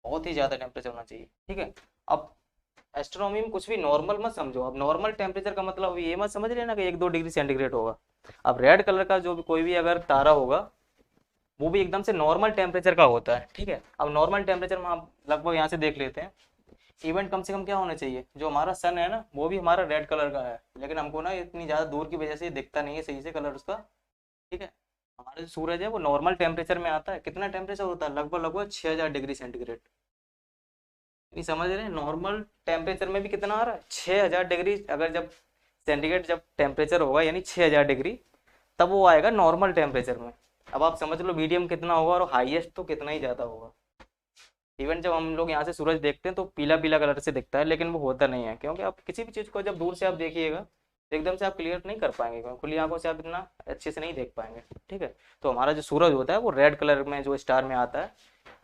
बहुत ही ज्यादा टेम्परेचर होना चाहिए। ठीक है, अब एस्ट्रोनॉमी में कुछ भी नॉर्मल मत समझो। अब नॉर्मल टेम्परेचर का मतलब ये मत समझ लेना कि 1-2 डिग्री सेंटीग्रेड होगा। अब रेड कलर का जो भी कोई भी अगर तारा होगा, वो भी एकदम से नॉर्मल टेम्परेचर का होता है। ठीक है, अब नॉर्मल टेम्परेचर में हम लगभग यहाँ से देख लेते हैं, इवेंट कम से कम क्या होना चाहिए, जो हमारा सन है ना वो भी हमारा रेड कलर का है, लेकिन हमको ना इतनी ज़्यादा दूर की वजह से दिखता नहीं है सही से कलर उसका। ठीक है, हमारा जो सूरज है वो नॉर्मल टेम्परेचर में आता है, कितना टेम्परेचर होता है, लगभग लगभग 6000 डिग्री सेंटीग्रेड। नहीं समझ रहे हैं, नॉर्मल टेम्परेचर में भी कितना आ रहा है 6000 डिग्री। अगर जब सेंटीग्रेड जब टेम्परेचर होगा यानी 6000 डिग्री, तब वो आएगा नॉर्मल टेम्परेचर में। अब आप समझ लो मीडियम कितना होगा और हाईएस्ट तो कितना ही ज़्यादा होगा। इवन जब हम लोग यहाँ से सूरज देखते हैं तो पीला पीला कलर से दिखता है, लेकिन वो होता नहीं है, क्योंकि आप किसी भी चीज़ को जब दूर से आप देखिएगा तो एकदम से आप क्लियर नहीं कर पाएंगे, क्योंकि खुली आंखों से आप इतना अच्छे से नहीं देख पाएंगे। ठीक है, तो हमारा जो सूरज होता है वो रेड कलर में जो स्टार में आता है,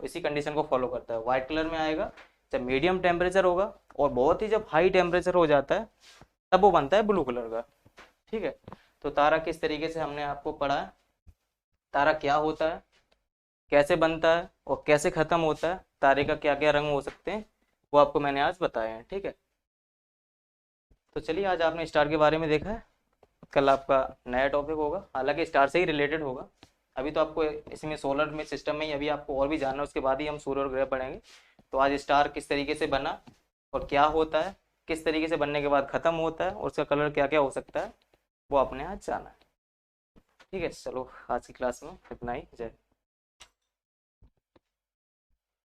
इसी कंडीशन को फॉलो करता है। व्हाइट कलर में आएगा जब मीडियम टेम्परेचर होगा, और बहुत ही जब हाई टेम्परेचर हो जाता है तब वो बनता है ब्लू कलर का। ठीक है, तो तारा किस तरीके से हमने आपको पढ़ा है, तारा क्या होता है, कैसे बनता है और कैसे खत्म होता है, तारे का क्या क्या रंग हो सकते हैं, वो आपको मैंने आज बताया है। ठीक है, तो चलिए आज आपने स्टार के बारे में देखा है, कल आपका नया टॉपिक होगा, हालांकि स्टार से ही रिलेटेड होगा। अभी तो आपको इसमें सोलर में सिस्टम में ही अभी आपको और भी जानना है, उसके बाद ही हम सूर्य और ग्रह पढ़ेंगे। तो आज स्टार किस तरीके से बना और क्या होता है, किस तरीके से बनने के बाद खत्म होता है और उसका कलर क्या क्या हो सकता है, वो आपने आज जाना है। ठीक है, चलो आज की क्लास में इतना ही। जय